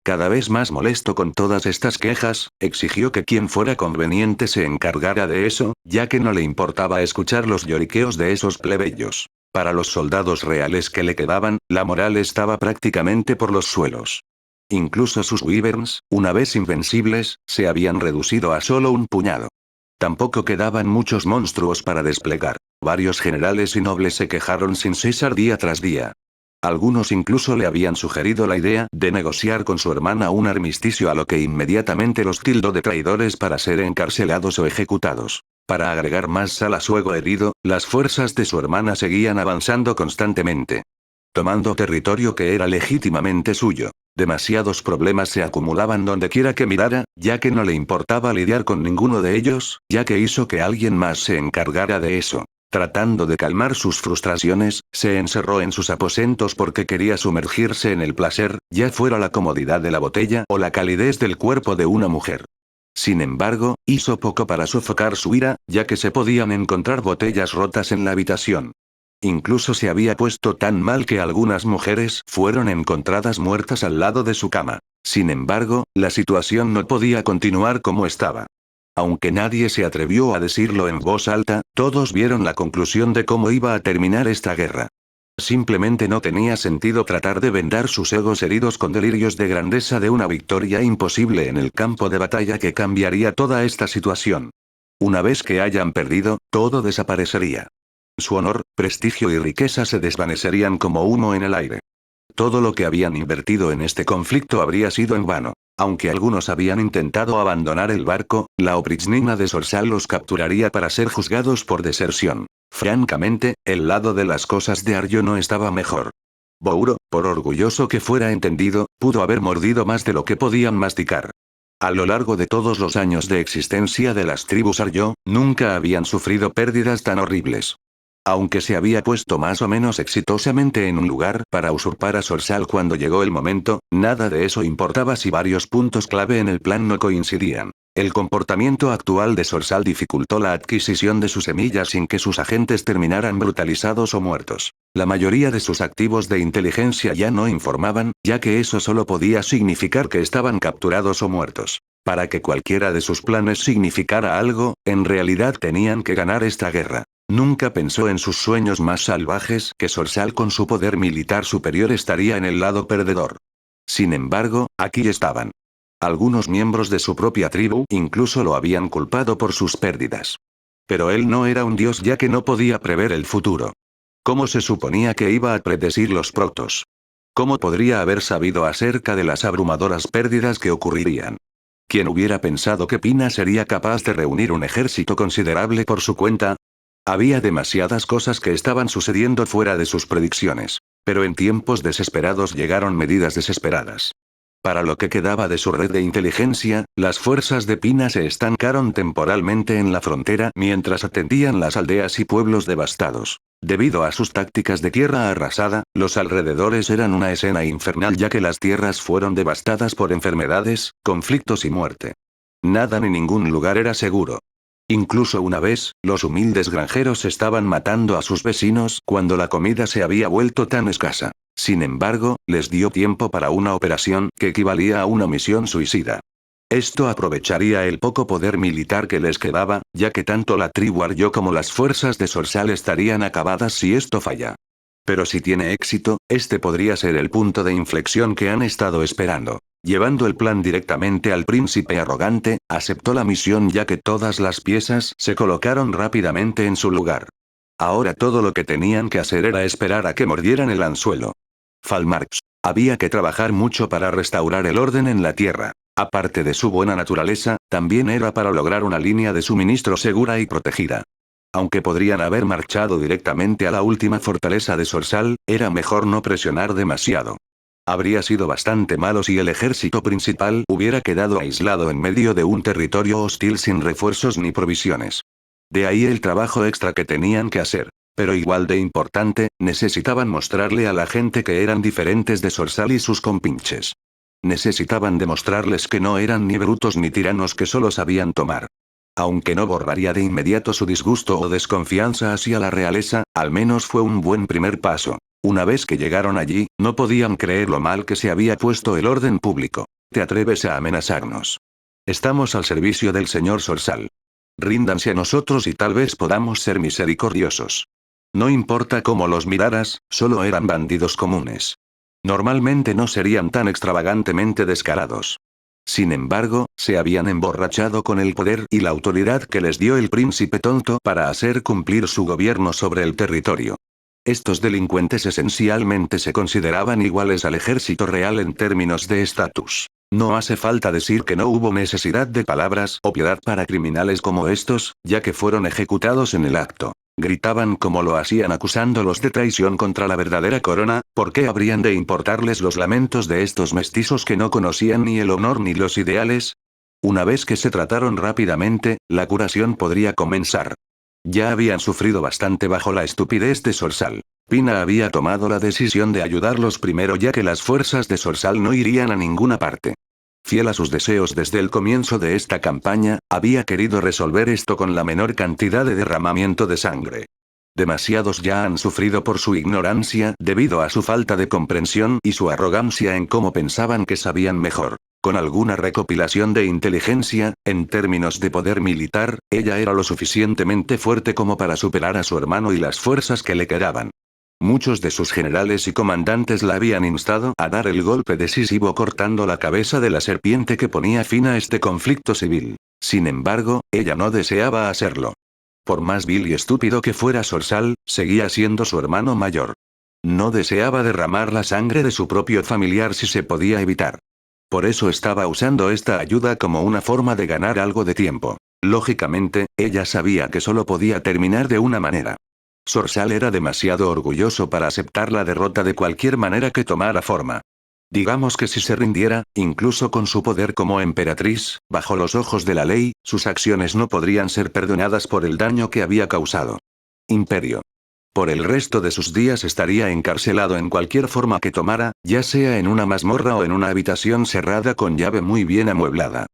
Cada vez más molesto con todas estas quejas, exigió que quien fuera conveniente se encargara de eso, ya que no le importaba escuchar los lloriqueos de esos plebeyos. Para los soldados reales que le quedaban, la moral estaba prácticamente por los suelos. Incluso sus wyverns, una vez invencibles, se habían reducido a solo un puñado. Tampoco quedaban muchos monstruos para desplegar. Varios generales y nobles se quejaron sin cesar día tras día. Algunos incluso le habían sugerido la idea de negociar con su hermana un armisticio, a lo que inmediatamente los tildó de traidores para ser encarcelados o ejecutados. Para agregar más sal a su ego herido, las fuerzas de su hermana seguían avanzando constantemente. Tomando territorio que era legítimamente suyo. Demasiados problemas se acumulaban donde quiera que mirara, ya que no le importaba lidiar con ninguno de ellos, ya que hizo que alguien más se encargara de eso. Tratando de calmar sus frustraciones, se encerró en sus aposentos porque quería sumergirse en el placer, ya fuera la comodidad de la botella o la calidez del cuerpo de una mujer. Sin embargo, hizo poco para sofocar su ira, ya que se podían encontrar botellas rotas en la habitación. Incluso se había puesto tan mal que algunas mujeres fueron encontradas muertas al lado de su cama. Sin embargo, la situación no podía continuar como estaba. Aunque nadie se atrevió a decirlo en voz alta, todos vieron la conclusión de cómo iba a terminar esta guerra. Simplemente no tenía sentido tratar de vendar sus egos heridos con delirios de grandeza de una victoria imposible en el campo de batalla que cambiaría toda esta situación. Una vez que hayan perdido, todo desaparecería. Su honor, prestigio y riqueza se desvanecerían como humo en el aire. Todo lo que habían invertido en este conflicto habría sido en vano. Aunque algunos habían intentado abandonar el barco, la oprichnina de Sorsal los capturaría para ser juzgados por deserción. Francamente, el lado de las cosas de Aryo no estaba mejor. Bouro, por orgulloso que fuera entendido, pudo haber mordido más de lo que podían masticar. A lo largo de todos los años de existencia de las tribus Aryo, nunca habían sufrido pérdidas tan horribles. Aunque se había puesto más o menos exitosamente en un lugar para usurpar a Sorsal cuando llegó el momento, nada de eso importaba si varios puntos clave en el plan no coincidían. El comportamiento actual de Sorsal dificultó la adquisición de sus semillas sin que sus agentes terminaran brutalizados o muertos. La mayoría de sus activos de inteligencia ya no informaban, ya que eso solo podía significar que estaban capturados o muertos. Para que cualquiera de sus planes significara algo, en realidad tenían que ganar esta guerra. Nunca pensó en sus sueños más salvajes que Sorsal con su poder militar superior estaría en el lado perdedor. Sin embargo, aquí estaban. Algunos miembros de su propia tribu incluso lo habían culpado por sus pérdidas. Pero él no era un dios ya que no podía prever el futuro. ¿Cómo se suponía que iba a predecir los protos? ¿Cómo podría haber sabido acerca de las abrumadoras pérdidas que ocurrirían? ¿Quién hubiera pensado que Pina sería capaz de reunir un ejército considerable por su cuenta? Había demasiadas cosas que estaban sucediendo fuera de sus predicciones. Pero en tiempos desesperados llegaron medidas desesperadas. Para lo que quedaba de su red de inteligencia, las fuerzas de Pina se estancaron temporalmente en la frontera mientras atendían las aldeas y pueblos devastados. Debido a sus tácticas de tierra arrasada, los alrededores eran una escena infernal ya que las tierras fueron devastadas por enfermedades, conflictos y muerte. Nada ni ningún lugar era seguro. Incluso una vez, los humildes granjeros estaban matando a sus vecinos cuando la comida se había vuelto tan escasa. Sin embargo, les dio tiempo para una operación que equivalía a una misión suicida. Esto aprovecharía el poco poder militar que les quedaba, ya que tanto la tribu Aryo como las fuerzas de Sorsal estarían acabadas si esto falla. Pero si tiene éxito, este podría ser el punto de inflexión que han estado esperando. Llevando el plan directamente al príncipe arrogante, aceptó la misión ya que todas las piezas se colocaron rápidamente en su lugar. Ahora todo lo que tenían que hacer era esperar a que mordieran el anzuelo. Falmarx. Había que trabajar mucho para restaurar el orden en la Tierra. Aparte de su buena naturaleza, también era para lograr una línea de suministro segura y protegida. Aunque podrían haber marchado directamente a la última fortaleza de Sorsal, era mejor no presionar demasiado. Habría sido bastante malo si el ejército principal hubiera quedado aislado en medio de un territorio hostil sin refuerzos ni provisiones. De ahí el trabajo extra que tenían que hacer. Pero igual de importante, necesitaban mostrarle a la gente que eran diferentes de Sorsal y sus compinches. Necesitaban demostrarles que no eran ni brutos ni tiranos que solo sabían tomar. Aunque no borraría de inmediato su disgusto o desconfianza hacia la realeza, al menos fue un buen primer paso. Una vez que llegaron allí, no podían creer lo mal que se había puesto el orden público. ¿Te atreves a amenazarnos? Estamos al servicio del señor Sorsal. Ríndanse a nosotros y tal vez podamos ser misericordiosos. No importa cómo los miraras, solo eran bandidos comunes. Normalmente no serían tan extravagantemente descarados. Sin embargo, se habían emborrachado con el poder y la autoridad que les dio el príncipe tonto para hacer cumplir su gobierno sobre el territorio. Estos delincuentes esencialmente se consideraban iguales al ejército real en términos de estatus. No hace falta decir que no hubo necesidad de palabras o piedad para criminales como estos, ya que fueron ejecutados en el acto. Gritaban como lo hacían acusándolos de traición contra la verdadera corona. ¿Por qué habrían de importarles los lamentos de estos mestizos que no conocían ni el honor ni los ideales? Una vez que se trataron rápidamente, la curación podría comenzar. Ya habían sufrido bastante bajo la estupidez de Sorsal. Pina había tomado la decisión de ayudarlos primero ya que las fuerzas de Sorsal no irían a ninguna parte. Fiel a sus deseos desde el comienzo de esta campaña, había querido resolver esto con la menor cantidad de derramamiento de sangre. Demasiados ya han sufrido por su ignorancia debido a su falta de comprensión y su arrogancia en cómo pensaban que sabían mejor. Con alguna recopilación de inteligencia, en términos de poder militar, ella era lo suficientemente fuerte como para superar a su hermano y las fuerzas que le quedaban. Muchos de sus generales y comandantes la habían instado a dar el golpe decisivo cortando la cabeza de la serpiente que ponía fin a este conflicto civil. Sin embargo, ella no deseaba hacerlo. Por más vil y estúpido que fuera Sorsal, seguía siendo su hermano mayor. No deseaba derramar la sangre de su propio familiar si se podía evitar. Por eso estaba usando esta ayuda como una forma de ganar algo de tiempo. Lógicamente, ella sabía que solo podía terminar de una manera. Sorsal era demasiado orgulloso para aceptar la derrota de cualquier manera que tomara forma. Digamos que si se rindiera, incluso con su poder como emperatriz, bajo los ojos de la ley, sus acciones no podrían ser perdonadas por el daño que había causado. Imperio. Por el resto de sus días estaría encarcelado en cualquier forma que tomara, ya sea en una mazmorra o en una habitación cerrada con llave muy bien amueblada.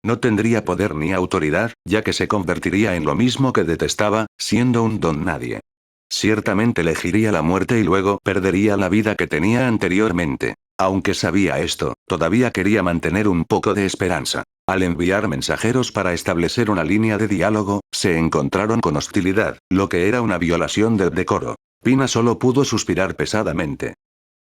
No tendría poder ni autoridad, ya que se convertiría en lo mismo que detestaba, siendo un don nadie. Ciertamente elegiría la muerte y luego perdería la vida que tenía anteriormente. Aunque sabía esto, todavía quería mantener un poco de esperanza. Al enviar mensajeros para establecer una línea de diálogo, se encontraron con hostilidad, lo que era una violación del decoro. Pina solo pudo suspirar pesadamente.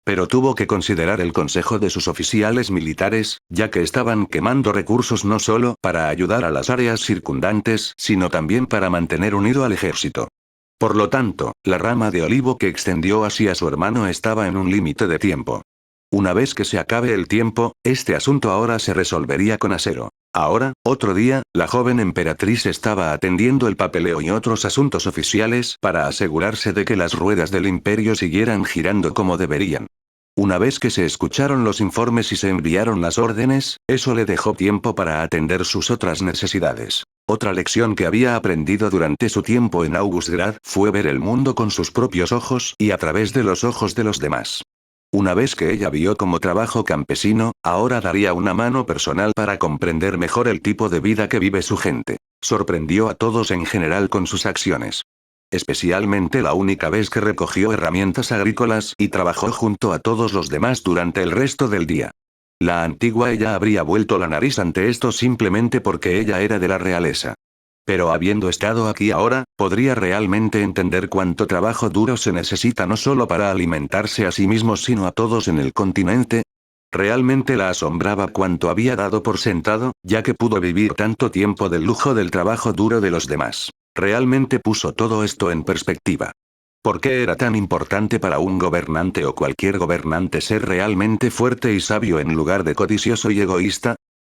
Pero tuvo que considerar el consejo de sus oficiales militares, ya que estaban quemando recursos no solo para ayudar a las áreas circundantes, sino también para mantener unido al ejército. Por lo tanto, la rama de olivo que extendió hacia su hermano estaba en un límite de tiempo. Una vez que se acabe el tiempo, este asunto ahora se resolvería con acero. Ahora, otro día, la joven emperatriz estaba atendiendo el papeleo y otros asuntos oficiales para asegurarse de que las ruedas del imperio siguieran girando como deberían. Una vez que se escucharon los informes y se enviaron las órdenes, eso le dejó tiempo para atender sus otras necesidades. Otra lección que había aprendido durante su tiempo en Augustgrad fue ver el mundo con sus propios ojos y a través de los ojos de los demás. Una vez que ella vio como trabajo campesino, ahora daría una mano personal para comprender mejor el tipo de vida que vive su gente. Sorprendió a todos en general con sus acciones. Especialmente la única vez que recogió herramientas agrícolas y trabajó junto a todos los demás durante el resto del día. La antigua ella habría vuelto la nariz ante esto simplemente porque ella era de la realeza. Pero habiendo estado aquí ahora, podría realmente entender cuánto trabajo duro se necesita no solo para alimentarse a sí mismo sino a todos en el continente. Realmente la asombraba cuánto había dado por sentado, ya que pudo vivir tanto tiempo del lujo del trabajo duro de los demás. Realmente puso todo esto en perspectiva. ¿Por qué era tan importante para un gobernante o cualquier gobernante ser realmente fuerte y sabio en lugar de codicioso y egoísta?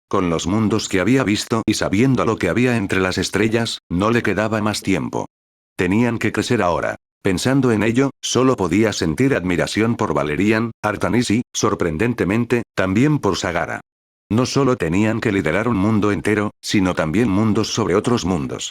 Con los mundos que había visto y sabiendo lo que había entre las estrellas, no le quedaba más tiempo. Tenían que crecer ahora. Pensando en ello, solo podía sentir admiración por Valerian, Artanis y, sorprendentemente, también por Sagara. No solo tenían que liderar un mundo entero, sino también mundos sobre otros mundos.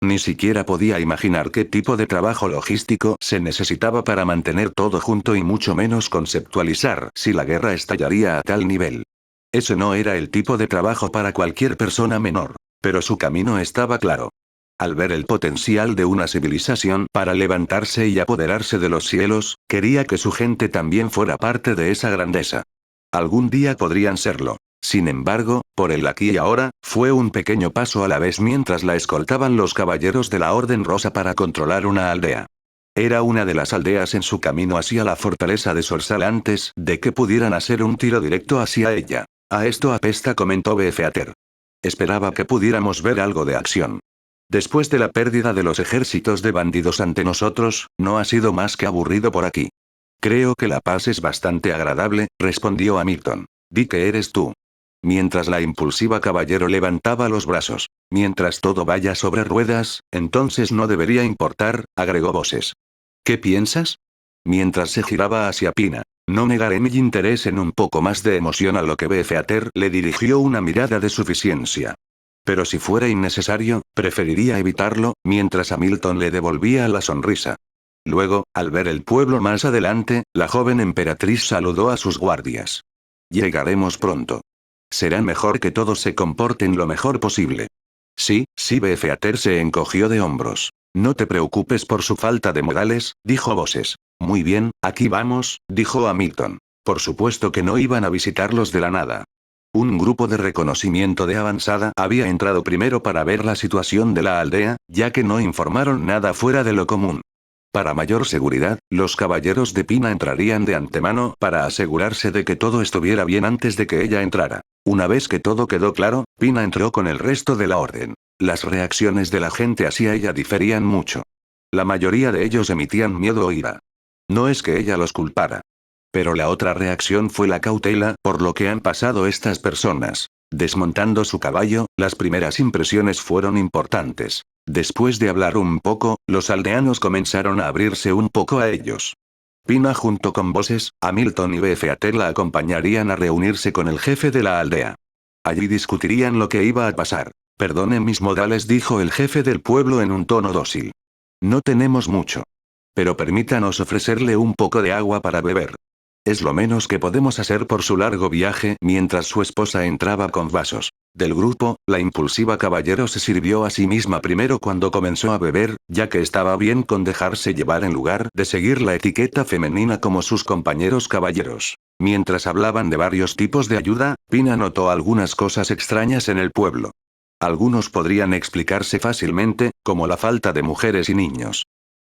Ni siquiera podía imaginar qué tipo de trabajo logístico se necesitaba para mantener todo junto y mucho menos conceptualizar si la guerra estallaría a tal nivel. Ese no era el tipo de trabajo para cualquier persona menor. Pero su camino estaba claro. Al ver el potencial de una civilización para levantarse y apoderarse de los cielos, quería que su gente también fuera parte de esa grandeza. Algún día podrían serlo. Sin embargo, por el aquí y ahora, fue un pequeño paso a la vez mientras la escoltaban los caballeros de la Orden Rosa para controlar una aldea. Era una de las aldeas en su camino hacia la fortaleza de Sorsal antes de que pudieran hacer un tiro directo hacia ella. A esto apesta, comentó Beefeater. Esperaba que pudiéramos ver algo de acción. Después de la pérdida de los ejércitos de bandidos ante nosotros, no ha sido más que aburrido por aquí. Creo que la paz es bastante agradable, respondió Hamilton. Di que eres tú. Mientras la impulsiva caballero levantaba los brazos. Mientras todo vaya sobre ruedas, entonces no debería importar, agregó Voces. ¿Qué piensas? Mientras se giraba hacia Pina. No negaré mi interés en un poco más de emoción a lo que Beefeater le dirigió una mirada de suficiencia. Pero si fuera innecesario, preferiría evitarlo, mientras Hamilton le devolvía la sonrisa. Luego, al ver el pueblo más adelante, la joven emperatriz saludó a sus guardias. Llegaremos pronto. Será mejor que todos se comporten lo mejor posible. Sí, Beefeater se encogió de hombros. No te preocupes por su falta de modales, dijo Voces. Muy bien, aquí vamos, dijo Hamilton. Por supuesto que no iban a visitarlos de la nada. Un grupo de reconocimiento de avanzada había entrado primero para ver la situación de la aldea, ya que no informaron nada fuera de lo común. Para mayor seguridad, los caballeros de Pina entrarían de antemano para asegurarse de que todo estuviera bien antes de que ella entrara. Una vez que todo quedó claro, Pina entró con el resto de la orden. Las reacciones de la gente hacia ella diferían mucho. La mayoría de ellos emitían miedo o ira. No es que ella los culpara. Pero la otra reacción fue la cautela por lo que han pasado estas personas. Desmontando su caballo, las primeras impresiones fueron importantes. Después de hablar un poco, los aldeanos comenzaron a abrirse un poco a ellos. Pina junto con Bosses, Hamilton y Beefeater la acompañarían a reunirse con el jefe de la aldea. Allí discutirían lo que iba a pasar. Perdone mis modales, dijo el jefe del pueblo en un tono dócil. No tenemos mucho. Pero permítanos ofrecerle un poco de agua para beber. Es lo menos que podemos hacer por su largo viaje, mientras su esposa entraba con vasos. Del grupo, la impulsiva caballero se sirvió a sí misma primero cuando comenzó a beber, ya que estaba bien con dejarse llevar en lugar de seguir la etiqueta femenina como sus compañeros caballeros. Mientras hablaban de varios tipos de ayuda, Pina notó algunas cosas extrañas en el pueblo. Algunos podrían explicarse fácilmente, como la falta de mujeres y niños.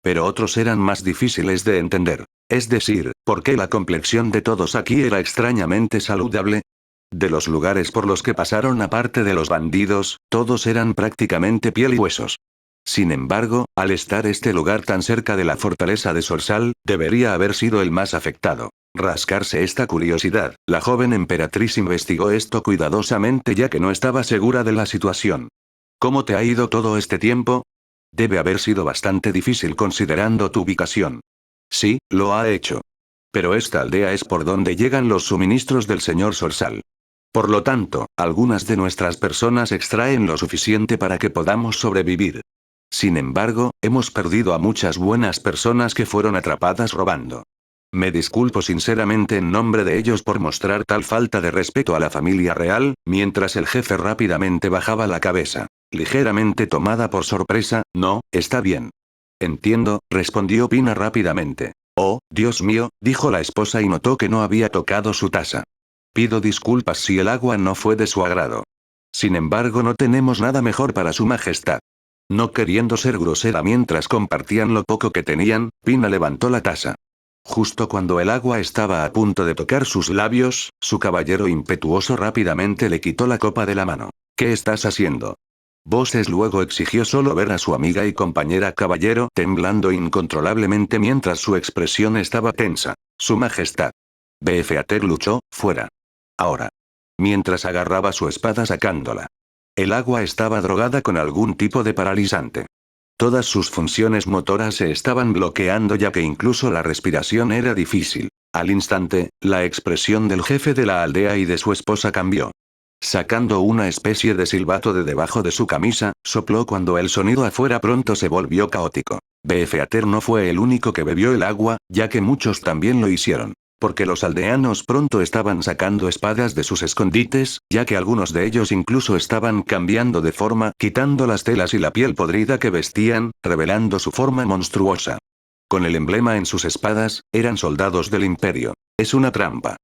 Pero otros eran más difíciles de entender. Es decir, ¿por qué la complexión de todos aquí era extrañamente saludable? De los lugares por los que pasaron aparte de los bandidos, todos eran prácticamente piel y huesos. Sin embargo, al estar este lugar tan cerca de la fortaleza de Sorsal, debería haber sido el más afectado. Rascarse esta curiosidad, la joven emperatriz investigó esto cuidadosamente ya que no estaba segura de la situación. ¿Cómo te ha ido todo este tiempo? Debe haber sido bastante difícil considerando tu ubicación. Sí, lo ha hecho. Pero esta aldea es por donde llegan los suministros del señor Sorsal. Por lo tanto, algunas de nuestras personas extraen lo suficiente para que podamos sobrevivir. Sin embargo, hemos perdido a muchas buenas personas que fueron atrapadas robando. Me disculpo sinceramente en nombre de ellos por mostrar tal falta de respeto a la familia real, mientras el jefe rápidamente bajaba la cabeza. Ligeramente tomada por sorpresa, no, está bien. Entiendo, respondió Pina rápidamente. Oh, Dios mío, dijo la esposa y notó que no había tocado su taza. Pido disculpas si el agua no fue de su agrado. Sin embargo, no tenemos nada mejor para su majestad. No queriendo ser grosera mientras compartían lo poco que tenían, Pina levantó la taza. Justo cuando el agua estaba a punto de tocar sus labios, su caballero impetuoso rápidamente le quitó la copa de la mano. ¿Qué estás haciendo? Bosses luego exigió solo ver a su amiga y compañera caballero temblando incontrolablemente mientras su expresión estaba tensa. Su majestad. Beefeater luchó, fuera. Ahora. Mientras agarraba su espada sacándola. El agua estaba drogada con algún tipo de paralizante. Todas sus funciones motoras se estaban bloqueando ya que incluso la respiración era difícil. Al instante, la expresión del jefe de la aldea y de su esposa cambió. Sacando una especie de silbato de debajo de su camisa, sopló cuando el sonido afuera pronto se volvió caótico. Beefeater no fue el único que bebió el agua, ya que muchos también lo hicieron. Porque los aldeanos pronto estaban sacando espadas de sus escondites, ya que algunos de ellos incluso estaban cambiando de forma, quitando las telas y la piel podrida que vestían, revelando su forma monstruosa. Con el emblema en sus espadas, eran soldados del imperio. Es una trampa.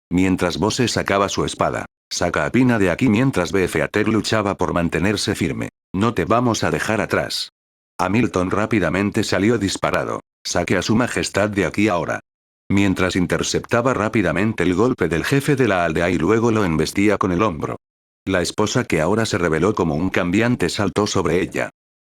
Mientras Bosses sacaba su espada. Saca a Pina de aquí mientras Beefeater luchaba por mantenerse firme. No te vamos a dejar atrás. Hamilton rápidamente salió disparado. Saque a su majestad de aquí ahora. Mientras interceptaba rápidamente el golpe del jefe de la aldea y luego lo embestía con el hombro. La esposa que ahora se reveló como un cambiante saltó sobre ella.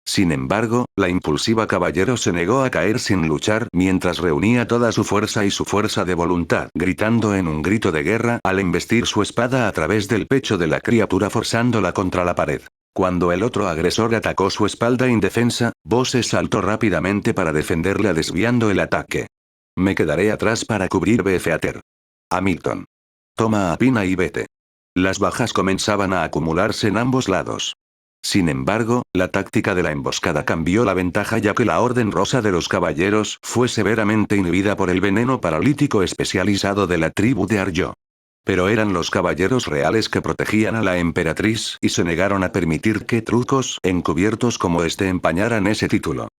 Sin embargo, la impulsiva caballero se negó a caer sin luchar mientras reunía toda su fuerza y su fuerza de voluntad, gritando en un grito de guerra al embestir su espada a través del pecho de la criatura forzándola contra la pared. Cuando el otro agresor atacó su espalda indefensa, Bosses saltó rápidamente para defenderla desviando el ataque. Me quedaré atrás para cubrir Beefeater. Hamilton. Toma a Pina y vete. Las bajas comenzaban a acumularse en ambos lados. Sin embargo, la táctica de la emboscada cambió la ventaja ya que la Orden Rosa de los Caballeros fue severamente inhibida por el veneno paralítico especializado de la tribu de Arjo. Pero eran los caballeros reales que protegían a la emperatriz y se negaron a permitir que trucos encubiertos como este empañaran ese título.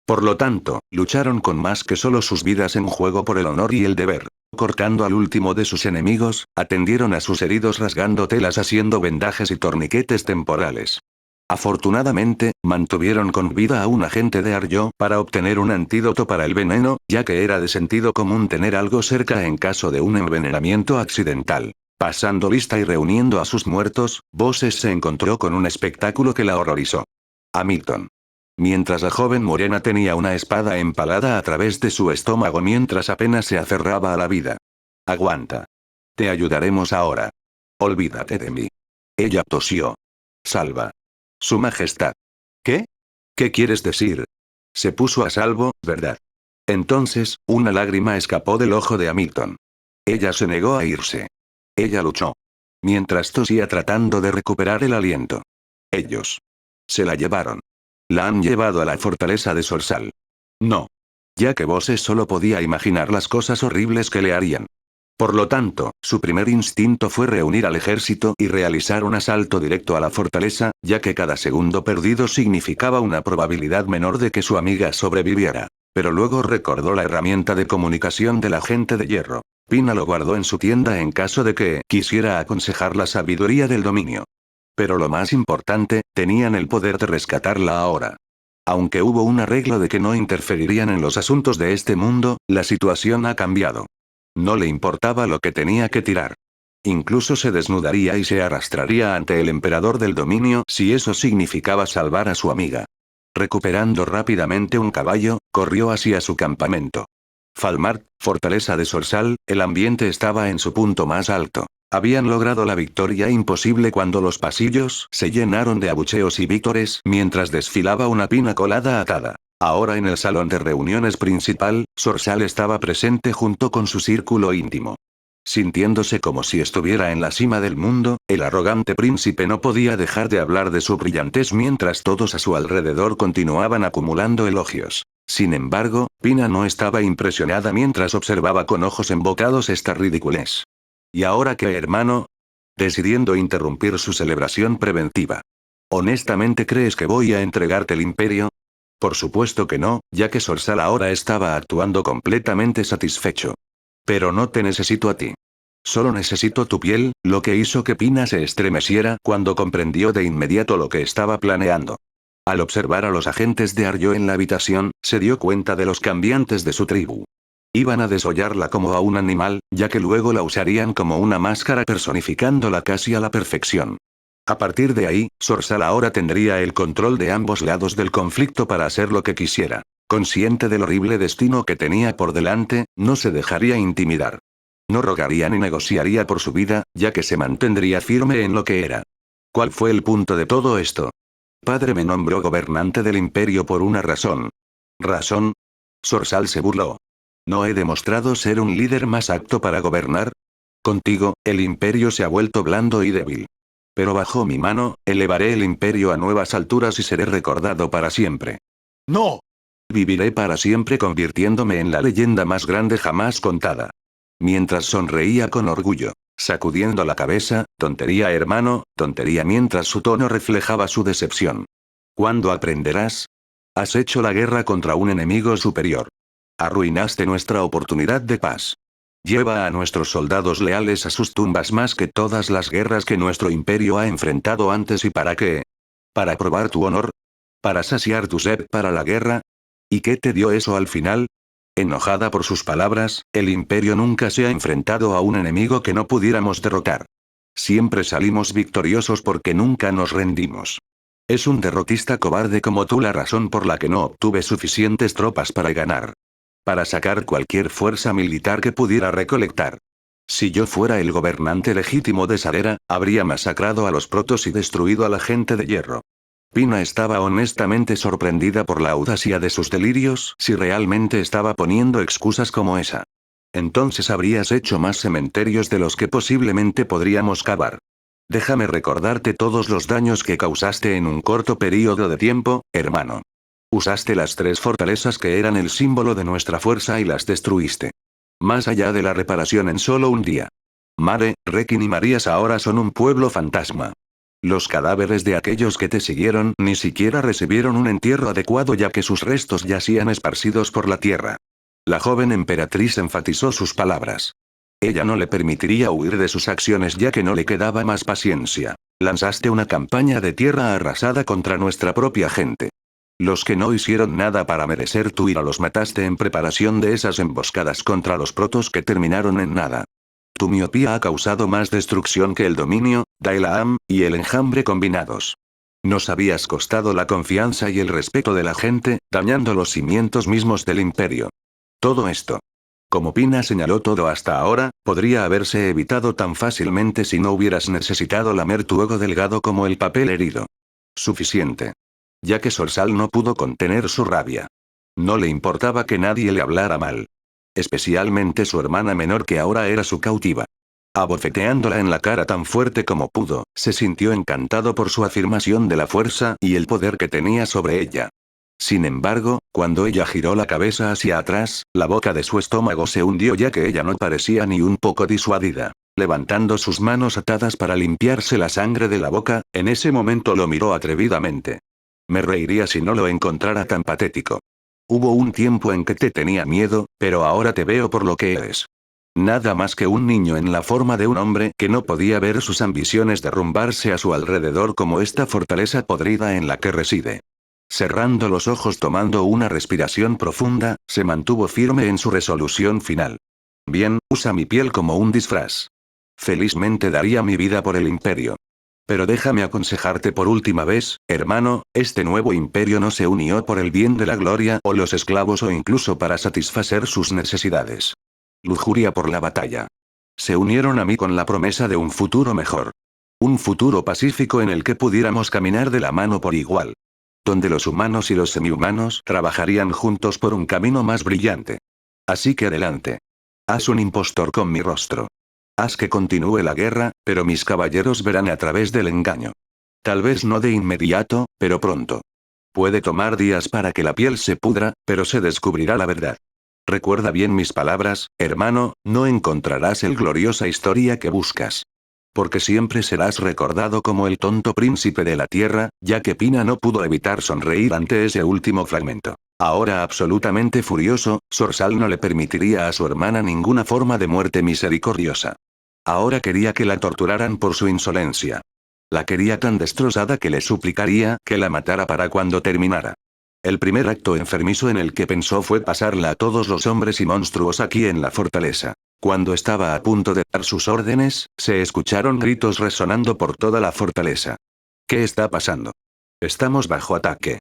Por lo tanto, lucharon con más que solo sus vidas en juego por el honor y el deber. Cortando al último de sus enemigos, atendieron a sus heridos rasgando telas haciendo vendajes y torniquetes temporales. Afortunadamente, mantuvieron con vida a un agente de Arjo para obtener un antídoto para el veneno, ya que era de sentido común tener algo cerca en caso de un envenenamiento accidental. Pasando lista y reuniendo a sus muertos, Bosses se encontró con un espectáculo que la horrorizó. Hamilton. Mientras la joven morena tenía una espada empalada a través de su estómago mientras apenas se aferraba a la vida. Aguanta. Te ayudaremos ahora. Olvídate de mí. Ella tosió. Salva. Su majestad. ¿Qué? ¿Qué quieres decir? Se puso a salvo, ¿verdad? Entonces, una lágrima escapó del ojo de Hamilton. Ella se negó a irse. Ella luchó. Mientras tosía tratando de recuperar el aliento. Ellos. Se la llevaron. La han llevado a la fortaleza de Sorsal. No. Ya que Bose solo podía imaginar las cosas horribles que le harían. Por lo tanto, su primer instinto fue reunir al ejército y realizar un asalto directo a la fortaleza, ya que cada segundo perdido significaba una probabilidad menor de que su amiga sobreviviera. Pero luego recordó la herramienta de comunicación del agente de hierro. Pina lo guardó en su tienda en caso de que quisiera aconsejar la sabiduría del dominio. Pero lo más importante, tenían el poder de rescatarla ahora. Aunque hubo un arreglo de que no interferirían en los asuntos de este mundo, la situación ha cambiado. No le importaba lo que tenía que tirar. Incluso se desnudaría y se arrastraría ante el emperador del dominio si eso significaba salvar a su amiga. Recuperando rápidamente un caballo, corrió hacia su campamento. Falmart, fortaleza de Sorsal, el ambiente estaba en su punto más alto. Habían logrado la victoria imposible cuando los pasillos se llenaron de abucheos y vítores mientras desfilaba una pina colada atada. Ahora en el salón de reuniones principal, Sorsal estaba presente junto con su círculo íntimo. Sintiéndose como si estuviera en la cima del mundo, el arrogante príncipe no podía dejar de hablar de su brillantez mientras todos a su alrededor continuaban acumulando elogios. Sin embargo, Pina no estaba impresionada mientras observaba con ojos embotados esta ridiculez. ¿Y ahora qué, hermano? Decidiendo interrumpir su celebración preventiva. ¿Honestamente crees que voy a entregarte el imperio? Por supuesto que no, ya que Sorsal ahora estaba actuando completamente satisfecho. Pero no te necesito a ti. Solo necesito tu piel, lo que hizo que Pina se estremeciera cuando comprendió de inmediato lo que estaba planeando. Al observar a los agentes de Aryo en la habitación, se dio cuenta de los cambiantes de su tribu. Iban a desollarla como a un animal, ya que luego la usarían como una máscara personificándola casi a la perfección. A partir de ahí, Sorsal ahora tendría el control de ambos lados del conflicto para hacer lo que quisiera. Consciente del horrible destino que tenía por delante, no se dejaría intimidar. No rogaría ni negociaría por su vida, ya que se mantendría firme en lo que era. ¿Cuál fue el punto de todo esto? Padre me nombró gobernante del imperio por una razón. ¿Razón? Sorsal se burló. ¿No he demostrado ser un líder más apto para gobernar? Contigo, el imperio se ha vuelto blando y débil. Pero bajo mi mano, elevaré el imperio a nuevas alturas y seré recordado para siempre. ¡No! Viviré para siempre convirtiéndome en la leyenda más grande jamás contada. Mientras sonreía con orgullo, sacudiendo la cabeza, tontería hermano, tontería mientras su tono reflejaba su decepción. ¿Cuándo aprenderás? Has hecho la guerra contra un enemigo superior. Arruinaste nuestra oportunidad de paz. Lleva a nuestros soldados leales a sus tumbas más que todas las guerras que nuestro imperio ha enfrentado antes. ¿Y para qué? ¿Para probar tu honor? ¿Para saciar tu sed para la guerra? ¿Y qué te dio eso al final? Enojada por sus palabras, el imperio nunca se ha enfrentado a un enemigo que no pudiéramos derrotar. Siempre salimos victoriosos porque nunca nos rendimos. Es un derrotista cobarde como tú la razón por la que no obtuve suficientes tropas para ganar. Para sacar cualquier fuerza militar que pudiera recolectar. Si yo fuera el gobernante legítimo de Sarera, habría masacrado a los protos y destruido a la gente de hierro. Pina estaba honestamente sorprendida por la audacia de sus delirios, si realmente estaba poniendo excusas como esa. Entonces habrías hecho más cementerios de los que posiblemente podríamos cavar. Déjame recordarte todos los daños que causaste en un corto periodo de tiempo, hermano. Usaste las 3 fortalezas que eran el símbolo de nuestra fuerza y las destruiste. Más allá de la reparación en solo un día. Mare, Rekin y Marías ahora son un pueblo fantasma. Los cadáveres de aquellos que te siguieron ni siquiera recibieron un entierro adecuado ya que sus restos yacían esparcidos por la tierra. La joven emperatriz enfatizó sus palabras. Ella no le permitiría huir de sus acciones ya que no le quedaba más paciencia. Lanzaste una campaña de tierra arrasada contra nuestra propia gente. Los que no hicieron nada para merecer tu ira los mataste en preparación de esas emboscadas contra los protos que terminaron en nada. Tu miopía ha causado más destrucción que el dominio, Dailaam, y el enjambre combinados. Nos habías costado la confianza y el respeto de la gente, dañando los cimientos mismos del imperio. Todo esto. Como Pina señaló todo hasta ahora, podría haberse evitado tan fácilmente si no hubieras necesitado lamer tu ego delgado como el papel herido. Suficiente. Ya que Sorsal no pudo contener su rabia. No le importaba que nadie le hablara mal. Especialmente su hermana menor, que ahora era su cautiva. Abofeteándola en la cara tan fuerte como pudo, se sintió encantado por su afirmación de la fuerza y el poder que tenía sobre ella. Sin embargo, cuando ella giró la cabeza hacia atrás, la boca de su estómago se hundió, ya que ella no parecía ni un poco disuadida. Levantando sus manos atadas para limpiarse la sangre de la boca, en ese momento lo miró atrevidamente. Me reiría si no lo encontrara tan patético. Hubo un tiempo en que te tenía miedo, pero ahora te veo por lo que eres. Nada más que un niño en la forma de un hombre que no podía ver sus ambiciones derrumbarse a su alrededor como esta fortaleza podrida en la que reside. Cerrando los ojos, tomando una respiración profunda, se mantuvo firme en su resolución final. Bien, usa mi piel como un disfraz. Felizmente daría mi vida por el imperio. Pero déjame aconsejarte por última vez, hermano, este nuevo imperio no se unió por el bien de la gloria o los esclavos o incluso para satisfacer sus necesidades. Lujuria por la batalla. Se unieron a mí con la promesa de un futuro mejor. Un futuro pacífico en el que pudiéramos caminar de la mano por igual. Donde los humanos y los semihumanos trabajarían juntos por un camino más brillante. Así que adelante. Haz un impostor con mi rostro. Haz que continúe la guerra, pero mis caballeros verán a través del engaño. Tal vez no de inmediato, pero pronto. Puede tomar días para que la piel se pudra, pero se descubrirá la verdad. Recuerda bien mis palabras, hermano, no encontrarás el gloriosa historia que buscas. Porque siempre serás recordado como el tonto príncipe de la tierra, ya que Pina no pudo evitar sonreír ante ese último fragmento. Ahora absolutamente furioso, Zorzal no le permitiría a su hermana ninguna forma de muerte misericordiosa. Ahora quería que la torturaran por su insolencia. La quería tan destrozada que le suplicaría que la matara para cuando terminara. El primer acto enfermizo en el que pensó fue pasarla a todos los hombres y monstruos aquí en la fortaleza. Cuando estaba a punto de dar sus órdenes, se escucharon gritos resonando por toda la fortaleza. ¿Qué está pasando? Estamos bajo ataque.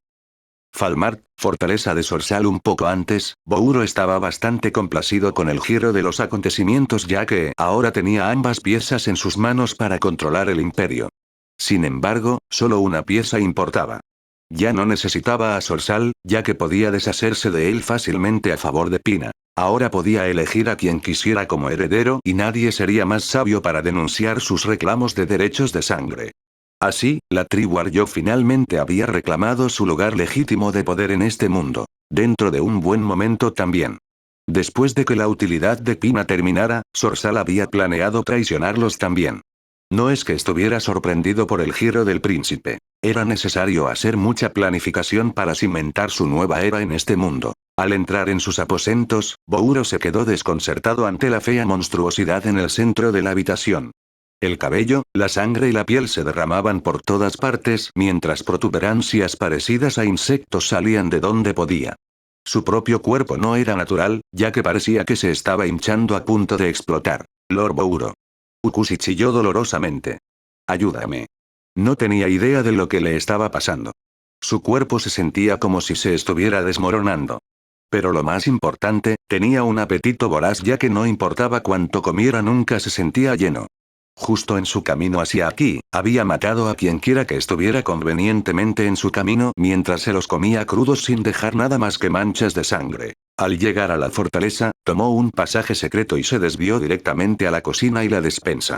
Falmar, fortaleza de Zorzal. Un poco antes, Bouro estaba bastante complacido con el giro de los acontecimientos, ya que ahora tenía ambas piezas en sus manos para controlar el imperio. Sin embargo, solo una pieza importaba. Ya no necesitaba a Zorzal, ya que podía deshacerse de él fácilmente a favor de Pina. Ahora podía elegir a quien quisiera como heredero y nadie sería más sabio para denunciar sus reclamos de derechos de sangre. Así, la tribu Aryo finalmente había reclamado su lugar legítimo de poder en este mundo. Dentro de un buen momento también. Después de que la utilidad de Pina terminara, Zorzal había planeado traicionarlos también. No es que estuviera sorprendido por el giro del príncipe. Era necesario hacer mucha planificación para cimentar su nueva era en este mundo. Al entrar en sus aposentos, Bouro se quedó desconcertado ante la fea monstruosidad en el centro de la habitación. El cabello, la sangre y la piel se derramaban por todas partes, mientras protuberancias parecidas a insectos salían de donde podía. Su propio cuerpo no era natural, ya que parecía que se estaba hinchando a punto de explotar. Lord Bouro. Ukushi chilló dolorosamente. Ayúdame. No tenía idea de lo que le estaba pasando. Su cuerpo se sentía como si se estuviera desmoronando. Pero lo más importante, tenía un apetito voraz, ya que no importaba cuánto comiera nunca se sentía lleno. Justo en su camino hacia aquí, había matado a quienquiera que estuviera convenientemente en su camino mientras se los comía crudos sin dejar nada más que manchas de sangre. Al llegar a la fortaleza, tomó un pasaje secreto y se desvió directamente a la cocina y la despensa.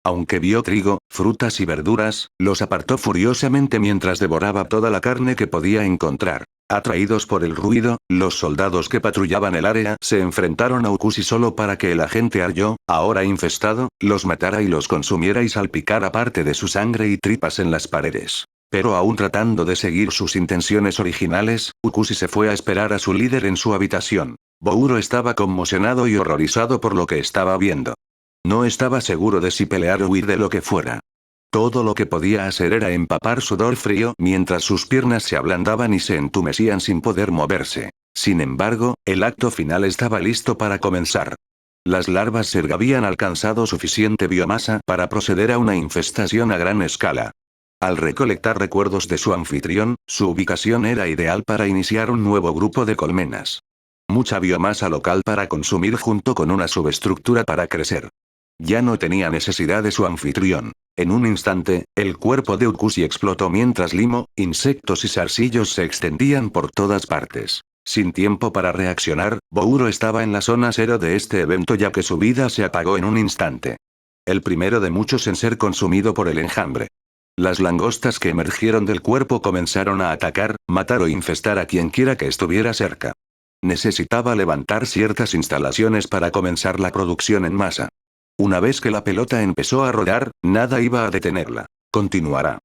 Aunque vio trigo, frutas y verduras, los apartó furiosamente mientras devoraba toda la carne que podía encontrar. Atraídos por el ruido, los soldados que patrullaban el área se enfrentaron a Ukushi solo para que el agente Aryo, ahora infestado, los matara y los consumiera y salpicara parte de su sangre y tripas en las paredes. Pero aún tratando de seguir sus intenciones originales, Ukushi se fue a esperar a su líder en su habitación. Bouro estaba conmocionado y horrorizado por lo que estaba viendo. No estaba seguro de si pelear o huir de lo que fuera. Todo lo que podía hacer era empapar sudor frío mientras sus piernas se ablandaban y se entumecían sin poder moverse. Sin embargo, el acto final estaba listo para comenzar. Las larvas Zerg habían alcanzado suficiente biomasa para proceder a una infestación a gran escala. Al recolectar recuerdos de su anfitrión, su ubicación era ideal para iniciar un nuevo grupo de colmenas. Mucha biomasa local para consumir junto con una subestructura para crecer. Ya no tenía necesidad de su anfitrión. En un instante, el cuerpo de Ukushi explotó mientras limo, insectos y zarcillos se extendían por todas partes. Sin tiempo para reaccionar, Bouro estaba en la zona cero de este evento ya que su vida se apagó en un instante. El primero de muchos en ser consumido por el enjambre. Las langostas que emergieron del cuerpo comenzaron a atacar, matar o infestar a quien quiera que estuviera cerca. Necesitaba levantar ciertas instalaciones para comenzar la producción en masa. Una vez que la pelota empezó a rodar, nada iba a detenerla. Continuará.